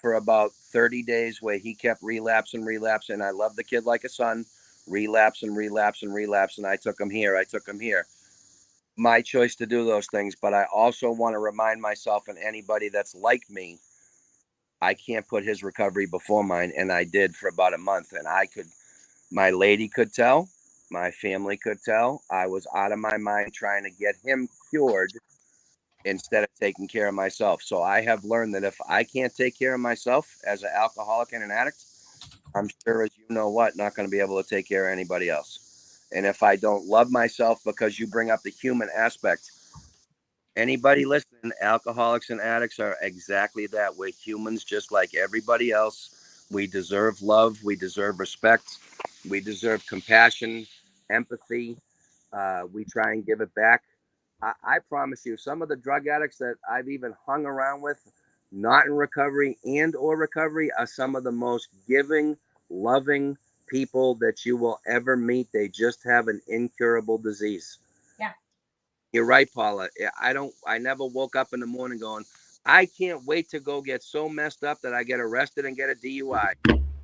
for about 30 days where he kept relapsing. I love the kid like a son, relapse. And I took him here. My choice to do those things. But I also want to remind myself and anybody that's like me, I can't put his recovery before mine. And I did for about a month. And my lady could tell, my family could tell, I was out of my mind trying to get him cured instead of taking care of myself. So I have learned that if I can't take care of myself as an alcoholic and an addict, I'm sure as you know what, not going to be able to take care of anybody else. And if I don't love myself, because you bring up the human aspect, anybody listening, alcoholics and addicts are exactly that. We're humans just like everybody else. We deserve love. We deserve respect. We deserve compassion, empathy. We try and give it back. I promise you, some of the drug addicts that I've even hung around with, not in recovery and or recovery, are some of the most giving, loving people that you will ever meet. They just have an incurable disease. Yeah. You're right, Paula. I never woke up in the morning going, I can't wait to go get so messed up that I get arrested and get a DUI.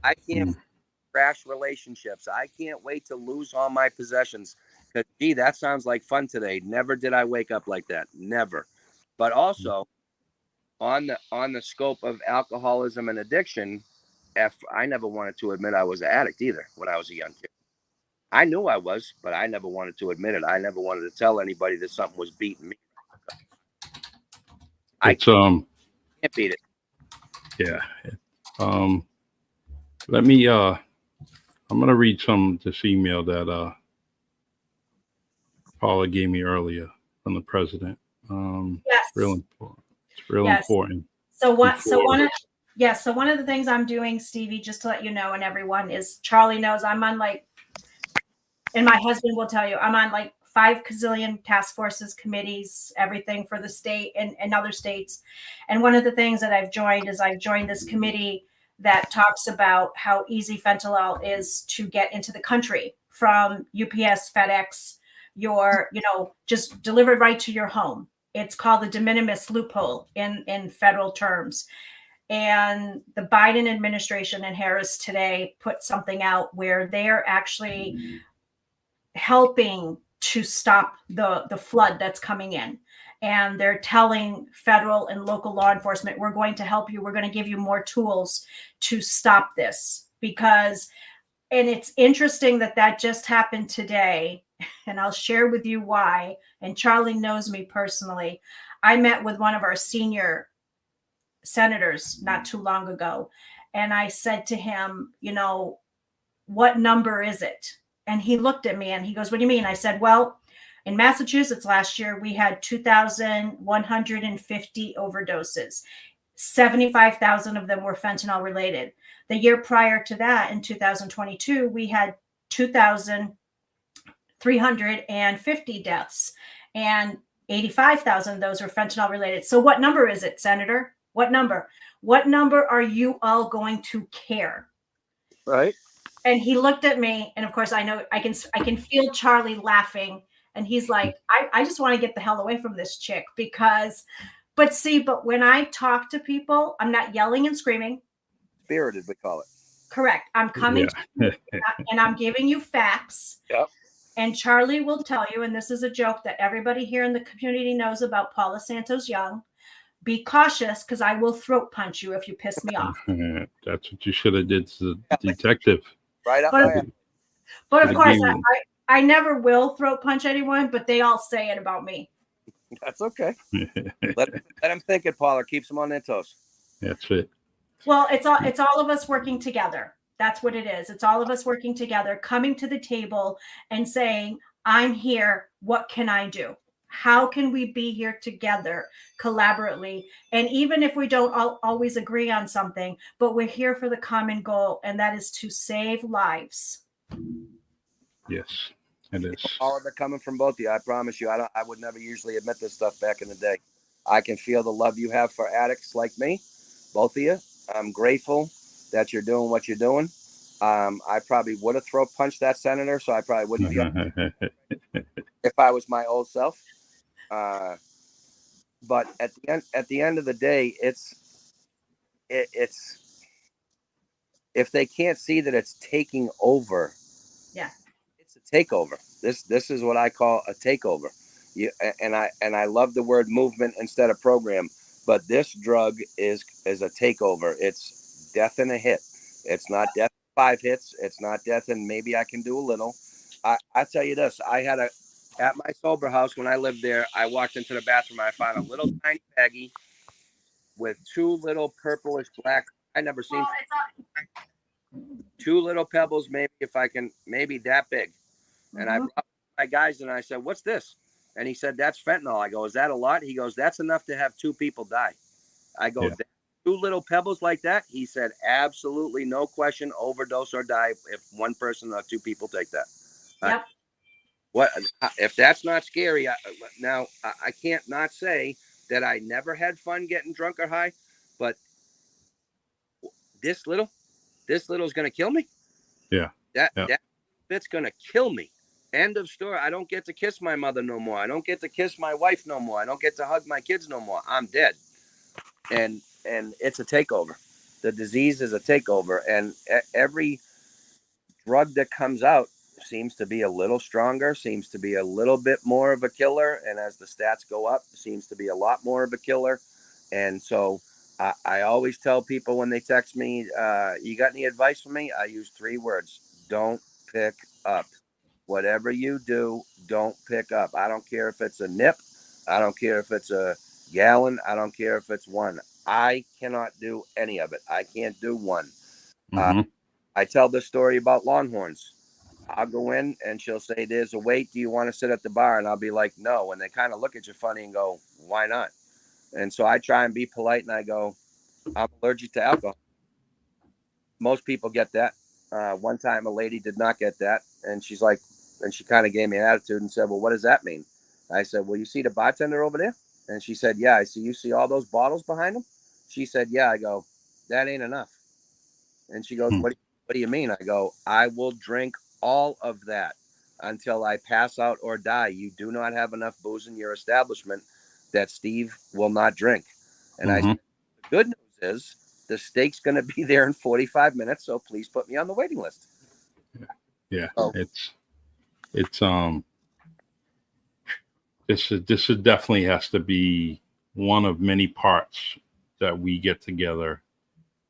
I can't crash relationships. I can't wait to lose all my possessions. Because, gee, that sounds like fun today. Never did I wake up like that. Never. But also on the scope of alcoholism and addiction, I never wanted to admit I was an addict either when I was a young kid. I knew I was, but I never wanted to admit it. I never wanted to tell anybody that something was beating me. I It's can't beat it. yeah. Let me I'm gonna read this email that Paula gave me earlier from the president. Yes. Real important. It's real Yes. important. So what? So Before- one of the things I'm doing, Stevie, just to let you know, and everyone, is Charlie knows I'm on and my husband will tell you, I'm on 5 gazillion task forces, committees, everything for the state and other states. And one of the things that I've joined this committee that talks about how easy fentanyl is to get into the country from UPS, FedEx, just delivered right to your home. It's called the de minimis loophole in federal terms. And the Biden administration and Harris today put something out where they're actually helping to stop the flood that's coming in. And they're telling federal and local law enforcement, we're going to help you. We're going to give you more tools to stop this. And it's interesting that just happened today. And I'll share with you why. And Charlie knows me personally. I met with one of our senior senators not too long ago. And I said to him, what number is it? And he looked at me and he goes, what do you mean? I said, well, in Massachusetts last year, we had 2,150 overdoses. 75,000 of them were fentanyl related. The year prior to that, in 2022, we had 2,350 deaths, and 85,000 of those were fentanyl related. So what number is it, Senator? What number? What number are you all going to care? Right. And he looked at me, and of course, I know I can feel Charlie laughing, and he's like, I just want to get the hell away from this chick but when I talk to people, I'm not yelling and screaming. Spirited, we call it. Correct. I'm coming to you, and I'm giving you facts. Yep. And Charlie will tell you, and this is a joke that everybody here in the community knows about Paula Santos Young. Be cautious, because I will throat punch you if you piss me off. That's what you should have did to the detective. Right up. But of course, I never will throat punch anyone, but they all say it about me. That's okay. let them think it, Paula. Keeps them on their toes. That's it. Well, it's all of us working together. That's what it is. It's all of us working together, coming to the table and saying, I'm here. What can I do? How can we be here together collaboratively? And even if we don't always agree on something, but we're here for the common goal, and that is to save lives. Yes, it is. All of it coming from both of you. I promise you, I would never usually admit this stuff back in the day. I can feel the love you have for addicts like me, both of you. I'm grateful that you're doing what you're doing. I probably would have throat punched that senator, so I probably wouldn't be if I was my old self. But at the end of the day, it's if they can't see that it's taking over, yeah, it's a takeover. This is what I call a takeover. And I love the word movement instead of program, but this drug is a takeover. It's death in a hit. It's not death in 5 hits. It's not death in maybe I can do a little. I tell you this, at my sober house when I lived there, I walked into the bathroom. I found a little tiny baggie with 2 little purplish black. I never seen 2 little pebbles, maybe that big. And I brought my guys and I said, what's this? And he said, that's fentanyl. I go, is that a lot? He goes, that's enough to have 2 people die. I go, 2 little pebbles like that? He said, absolutely no question, overdose or die if 1 person or 2 people take that. Yep. What if that's not scary? Now I can't not say that I never had fun getting drunk or high, but this little is going to kill me. Yeah. That bit's going to kill me. End of story. I don't get to kiss my mother no more. I don't get to kiss my wife no more. I don't get to hug my kids no more. I'm dead. And it's a takeover. The disease is a takeover. And every drug that comes out seems to be a little stronger, seems to be a little bit more of a killer. And as the stats go up, seems to be a lot more of a killer. And so I always tell people when they text me, you got any advice for me? I use 3 words. Don't pick up. Whatever you do, don't pick up. I don't care if it's a nip. I don't care if it's a gallon. I don't care if it's 1. I cannot do any of it. I can't do 1. Mm-hmm. I tell this story about Longhorns. I'll go in and she'll say, there's a wait. Do you want to sit at the bar? And I'll be like, no. And they kind of look at you funny and go, why not? And so I try and be polite and I go, I'm allergic to alcohol. Most people get that. One time a lady did not get that. And she's like, and she kind of gave me an attitude and said, well, what does that mean? I said, well, you see the bartender over there? And she said, yeah. I see, you see all those bottles behind him? She said, yeah. I go, that ain't enough. And she goes, what do you mean? I go, I will drink all of that until I pass out or die. You do not have enough booze in your establishment that Steve will not drink. And I said, the good news is the steak's going to be there in 45 minutes. So please put me on the waiting list. Yeah. So, It's this is definitely has to be one of many parts that we get together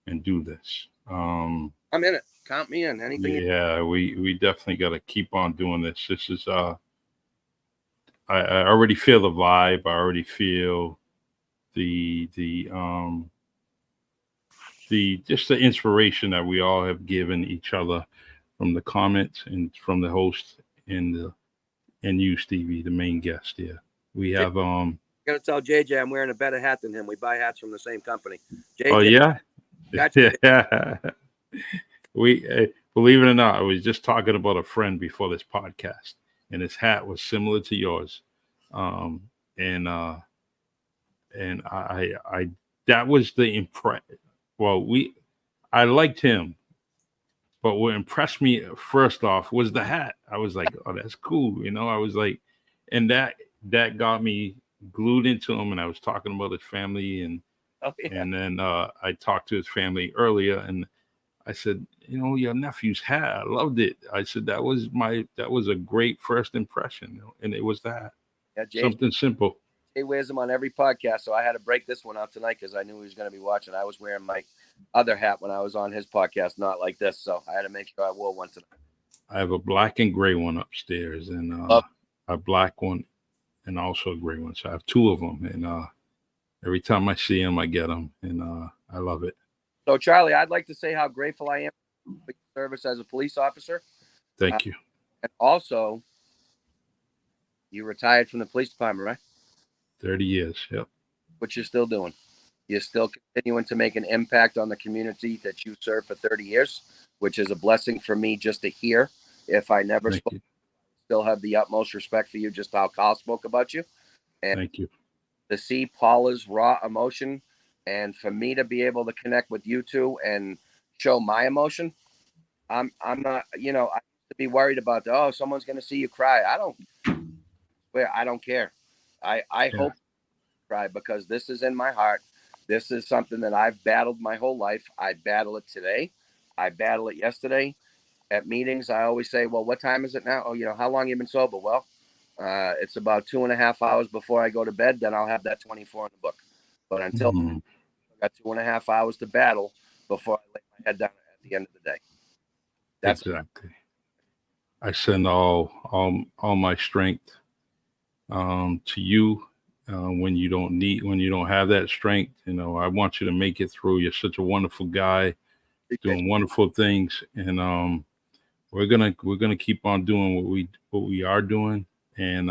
and do this. I'm in it. Count me in. Anything. Yeah, we definitely got to keep on doing this. This is I already feel the vibe. I already feel the just the inspiration that we all have given each other from the comments and from the host and you, Stevie, the main guest here. We have I'm gonna tell JJ I'm wearing a better hat than him. We buy hats from the same company. JJ, oh yeah. gotcha. Yeah. We believe it or not, I was just talking about a friend before this podcast, and his hat was similar to yours. And I that was the impress. Well, I liked him, but what impressed me first off was the hat. I was like, oh, that's cool, you know. I was like, and that got me glued into him. And I was talking about his family, and and then I talked to his family earlier, and I said, you know, your nephew's hat, I loved it. I said that was a great first impression, you know? And it was that something simple. He wears them on every podcast, so I had to break this one out tonight because I knew he was going to be watching. I was wearing my other hat when I was on his podcast, not like this, so I had to make sure I wore one tonight. I have a black and gray one upstairs, and a black one, and also a gray one. So I have 2 of them, and every time I see them, I get them, and I love it. So, Charlie, I'd like to say how grateful I am for your service as a police officer. Thank you. And also, you retired from the police department, right? 30 years, yep. What you're still doing. You're still continuing to make an impact on the community that you served for 30 years, which is a blessing for me just to hear. If I never spoke, I still have the utmost respect for you, just how Kyle spoke about you. And thank you. To see Paula's raw emotion and for me to be able to connect with you two and show my emotion, I'm not, you know, I used to be worried about someone's going to see you cry. I don't care. I hope you cry because this is in my heart. This is something that I've battled my whole life. I battle it today. I battle it yesterday. At meetings, I always say, well, what time is it now? Oh, you know, how long you been sober? Well, it's about 2.5 hours before I go to bed. Then I'll have that 24 in the book. But until I got 2.5 hours to battle before I lay my head down at the end of the day. That's exactly. I send all my strength to you when you don't have that strength. You know, I want you to make it through. You're such a wonderful guy, doing wonderful things, and we're gonna keep on doing what we are doing. And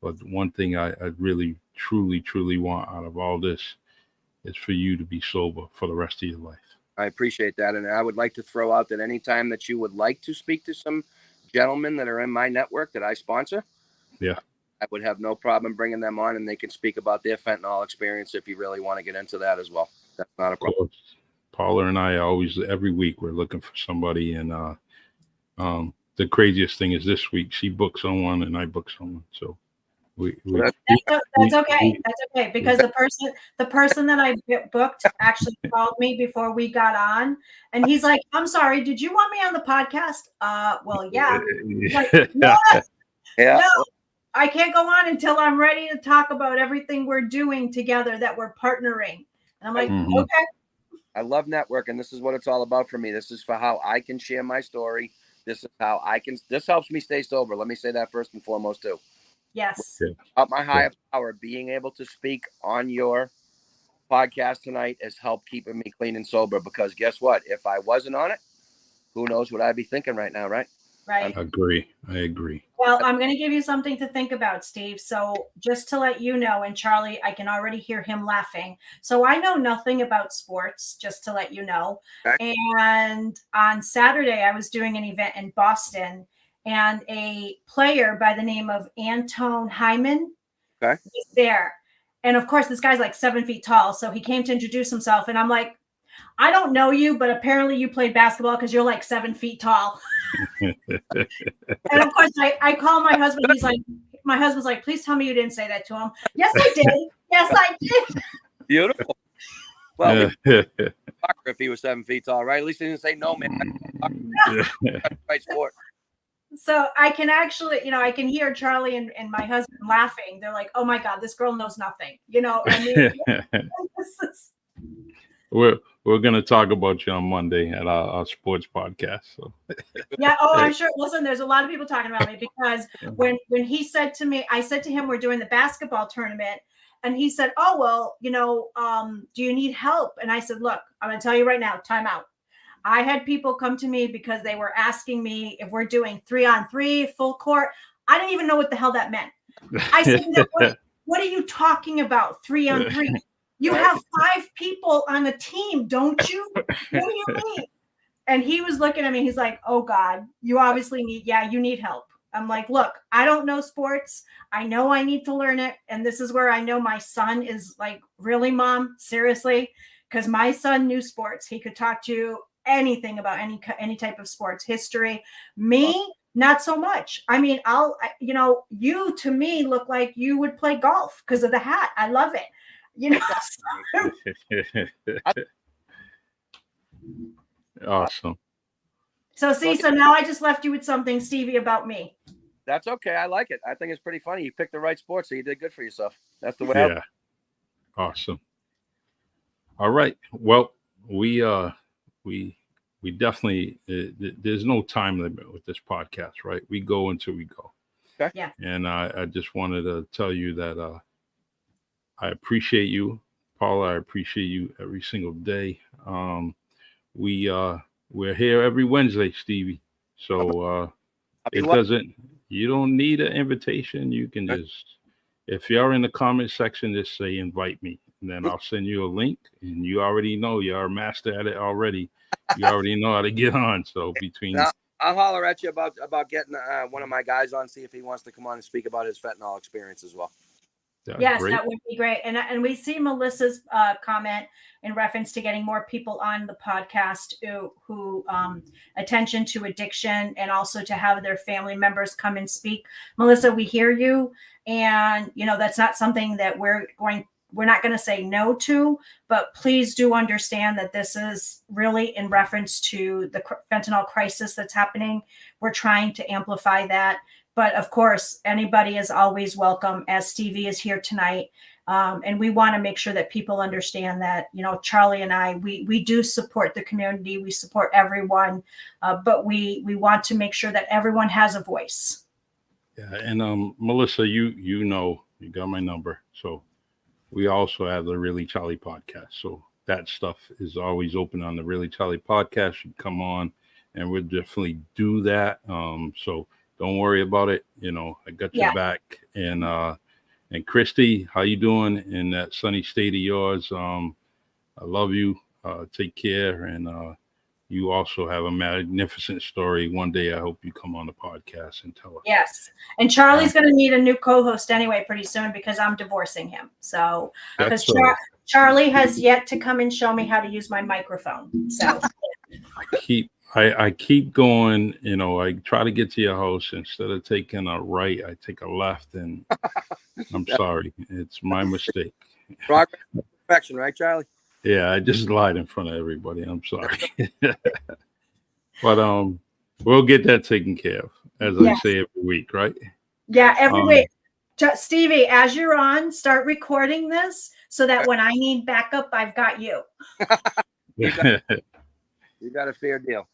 but one thing I really truly want out of all this is for you to be sober for the rest of your life. I appreciate that. And I would like to throw out that anytime that you would like to speak to some gentlemen that are in my network that I sponsor, I would have no problem bringing them on and they can speak about their fentanyl experience if you really want to get into that as well. That's not a problem. Of course. Paula and I always, every week, we're looking for somebody. And the craziest thing is this week, she booked someone and I booked someone. So we That's okay. That's okay because the person that I booked actually called me before we got on, and he's like, "I'm sorry, did you want me on the podcast?" Well, yeah. Like, no, Yeah. no, I can't go on until I'm ready to talk about everything we're doing together that we're partnering. And I'm like, Mhm. okay. I love networking. This is what it's all about for me. This is for how I can share my story. This is how I can. This helps me stay sober. Let me say that first and foremost too. Yes. Up my higher power, being able to speak on your podcast tonight has helped keeping me clean and sober. Because guess what? If I wasn't on it, who knows what I'd be thinking right now, right? Right. I agree. Well, I'm going to give you something to think about, Steve. So, just to let you know, and Charlie, I can already hear him laughing. So, I know nothing about sports, just to let you know. Okay. And on Saturday, I was doing an event in Boston, and a player by the name of Antone Hyman Okay. was there. And of course, this guy's like 7 feet tall. So, he came to introduce himself, and I'm like, I don't know you, but apparently you played basketball because you're like 7 feet tall. And of course, I call my husband. He's like, my husband's like, please tell me you didn't say that to him. Yes, I did. Yes, I did. Beautiful. Well, if he was 7 feet tall, right? At least he didn't say no, man. Right sport. So I can actually, I can hear Charlie and my husband laughing. They're like, oh my God, this girl knows nothing. I mean, we're gonna talk about you on Monday at our sports podcast. So yeah. Oh, I'm sure. Listen, there's a lot of people talking about me because when he said to me, I said to him, we're doing the basketball tournament. And he said, oh, well, do you need help? And I said, look, I'm going to tell you right now, time out. I had people come to me because they were asking me if we're doing 3-on-3 full court. I didn't even know what the hell that meant. I said, what are you talking about? 3-on-3? You have 5 people on a team, don't you? What do you mean? And he was looking at me. He's like, oh God, you obviously you need help. I'm like, look, I don't know sports. I know I need to learn it. And this is where I know my son is like, really, Mom? Seriously? Because my son knew sports. He could talk to you anything about any type of sports history. Me, not so much. I mean, you to me look like you would play golf because of the hat. I love it. Awesome. So now I just left you with something, Stevie, about me. That's okay. I like it. I think it's pretty funny. You picked the right sport, so you did good for yourself. That's the way. Yeah. Awesome. All right. Well, we definitely there's no time limit with this podcast, right? We go until we go. Okay. Yeah. And I just wanted to tell you that I appreciate you, Paula. I appreciate you every single day. We're here every Wednesday, Stevie. So you don't need an invitation. You can just, if you're in the comment section, just say invite me. And then I'll send you a link. And you already know you're a master at it already. You already know how to get on. So I'll holler at you about getting one of my guys on, see if he wants to come on and speak about his fentanyl experience as well. Yes, that would be great. And we see Melissa's comment in reference to getting more people on the podcast who attention to addiction and also to have their family members come and speak. Melissa, we hear you. And, that's not something that we're not going to say no to, but please do understand that this is really in reference to the fentanyl crisis that's happening. We're trying to amplify that. But of course, anybody is always welcome, as Stevie is here tonight. And we want to make sure that people understand that, Charlie and I, we do support the community. We support everyone. But we want to make sure that everyone has a voice. Yeah. And Melissa, you got my number. So we also have the Really Charlie podcast. So that stuff is always open on the Really Charlie podcast. You come on and we'll definitely do that. So don't worry about it. I got your back. And Christy, how you doing in that sunny state of yours? I love you. Take care. And you also have a magnificent story. One day, I hope you come on the podcast and tell us. Yes. And Charlie's going to need a new co-host anyway pretty soon because I'm divorcing him. So because Charlie has yet to come and show me how to use my microphone. So I keep going, I try to get to your house. Instead of taking a right, I take a left, and I'm sorry. It's my mistake. Progress, perfection, right, Charlie? Yeah, I just lied in front of everybody. I'm sorry. But we'll get that taken care of, as I Yes. say every week, right? Yeah, every Um, week. Stevie, as you're on, start recording this so that when I need backup, I've got you. You got, you got a fair deal.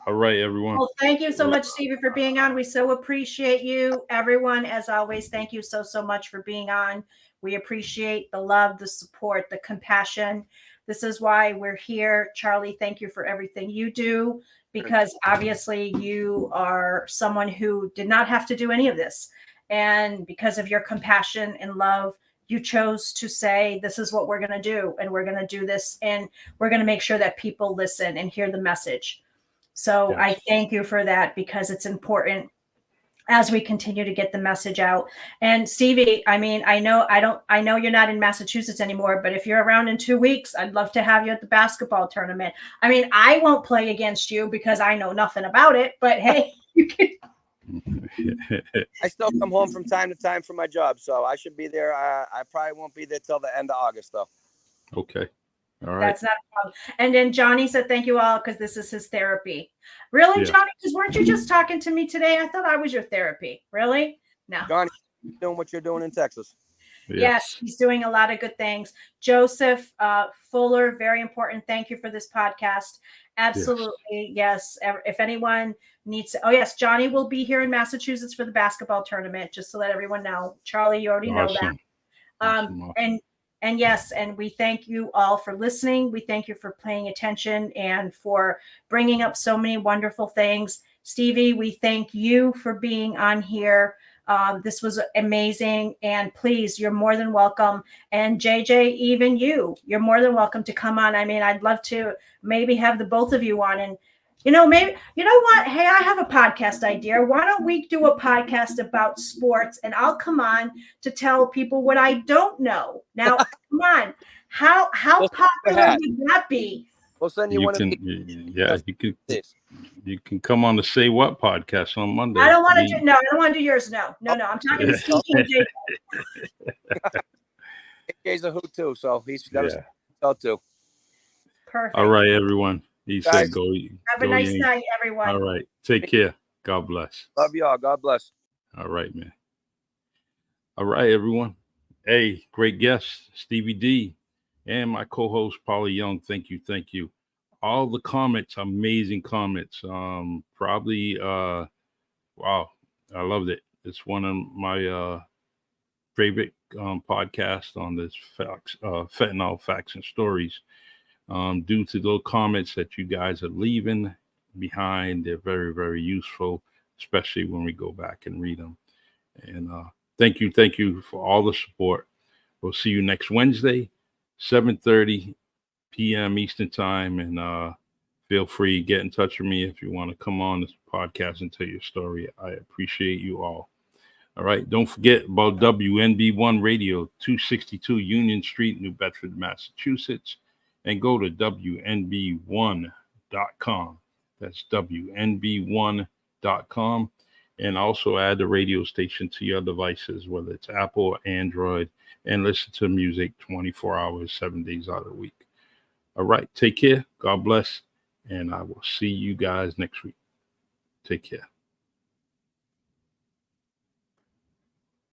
all right, everyone. Well, thank you so much, Stevie, for being on. We so appreciate you. Everyone, as always, thank you so, so much for being on. We appreciate the love, the support, the compassion. This is why we're here. Charlie, thank you for everything you do, because obviously you are someone who did not have to do any of this. And because of your compassion and love, you chose to say, this is what we're going to do. And we're going to do this. And we're going to make sure that people listen and hear the message. So Yes. I thank you for that, because it's important as we continue to get the message out. And Stevie, I mean, I know you're not in Massachusetts anymore, but if you're around in 2 weeks, I'd love to have you at the basketball tournament. I mean, I won't play against you because I know nothing about it, but hey, you can. I still come home from time to time for my job, so I should be there. I probably won't be there till the end of August, though. Okay. All right. That's not a problem. And then Johnny said, thank you all, because this is his therapy. Really, Yeah. Johnny? Because weren't you just talking to me today? I thought I was your therapy. Really? No. Johnny, doing what you're doing in Texas. Yes, he's doing a lot of good things. Joseph Fuller, very important. Thank you for this podcast. Absolutely. Yes. If anyone needs to, oh, yes, Johnny will be here in Massachusetts for the basketball tournament, just to let everyone know. Charlie, you already know that. Awesome. Awesome. And yes, and we thank you all for listening. We thank you for paying attention and for bringing up so many wonderful things. Stevie, we thank you for being on here. This was amazing. And please, you're more than welcome. And JJ, even you're more than welcome to come on. I mean, I'd love to maybe have the both of you on. And maybe, you know what? Hey, I have a podcast idea. Why don't we do a podcast about sports, and I'll come on to tell people what I don't know. Now, come on. How popular would that be? We'll send you You one can, of these. yeah, you can come on the Say What podcast on Monday. I don't want to do, no, I don't want to do yours. No. I'm talking to Steve and JJ. AJ's a hoot too, so he's got to tell too. Perfect. All right, everyone. He said, go. Have a nice night, everyone. All right. Take care. God bless. Love y'all. God bless. All right, man. All right, everyone. Hey, great guest, Stevie D, and my co-host, Paula Young. Thank you. Thank you. All the comments, amazing comments. Probably, wow, I loved it. It's one of my favorite podcasts on this fentanyl facts and stories. Due to those comments that you guys are leaving behind, they're very, very useful, especially when we go back and read them. And thank you for all the support. We'll see you next Wednesday, 7:30 p.m. Eastern time. And feel free to get in touch with me if you want to come on this podcast and tell your story. I appreciate you all. All right. Don't forget about WNB1 Radio, 262 Union Street, New Bedford, Massachusetts. And go to WNB1.com. That's WNB1.com. And also add the radio station to your devices, whether it's Apple or Android, and listen to music 24 hours, 7 days out of the week. All right. Take care. God bless. And I will see you guys next week. Take care.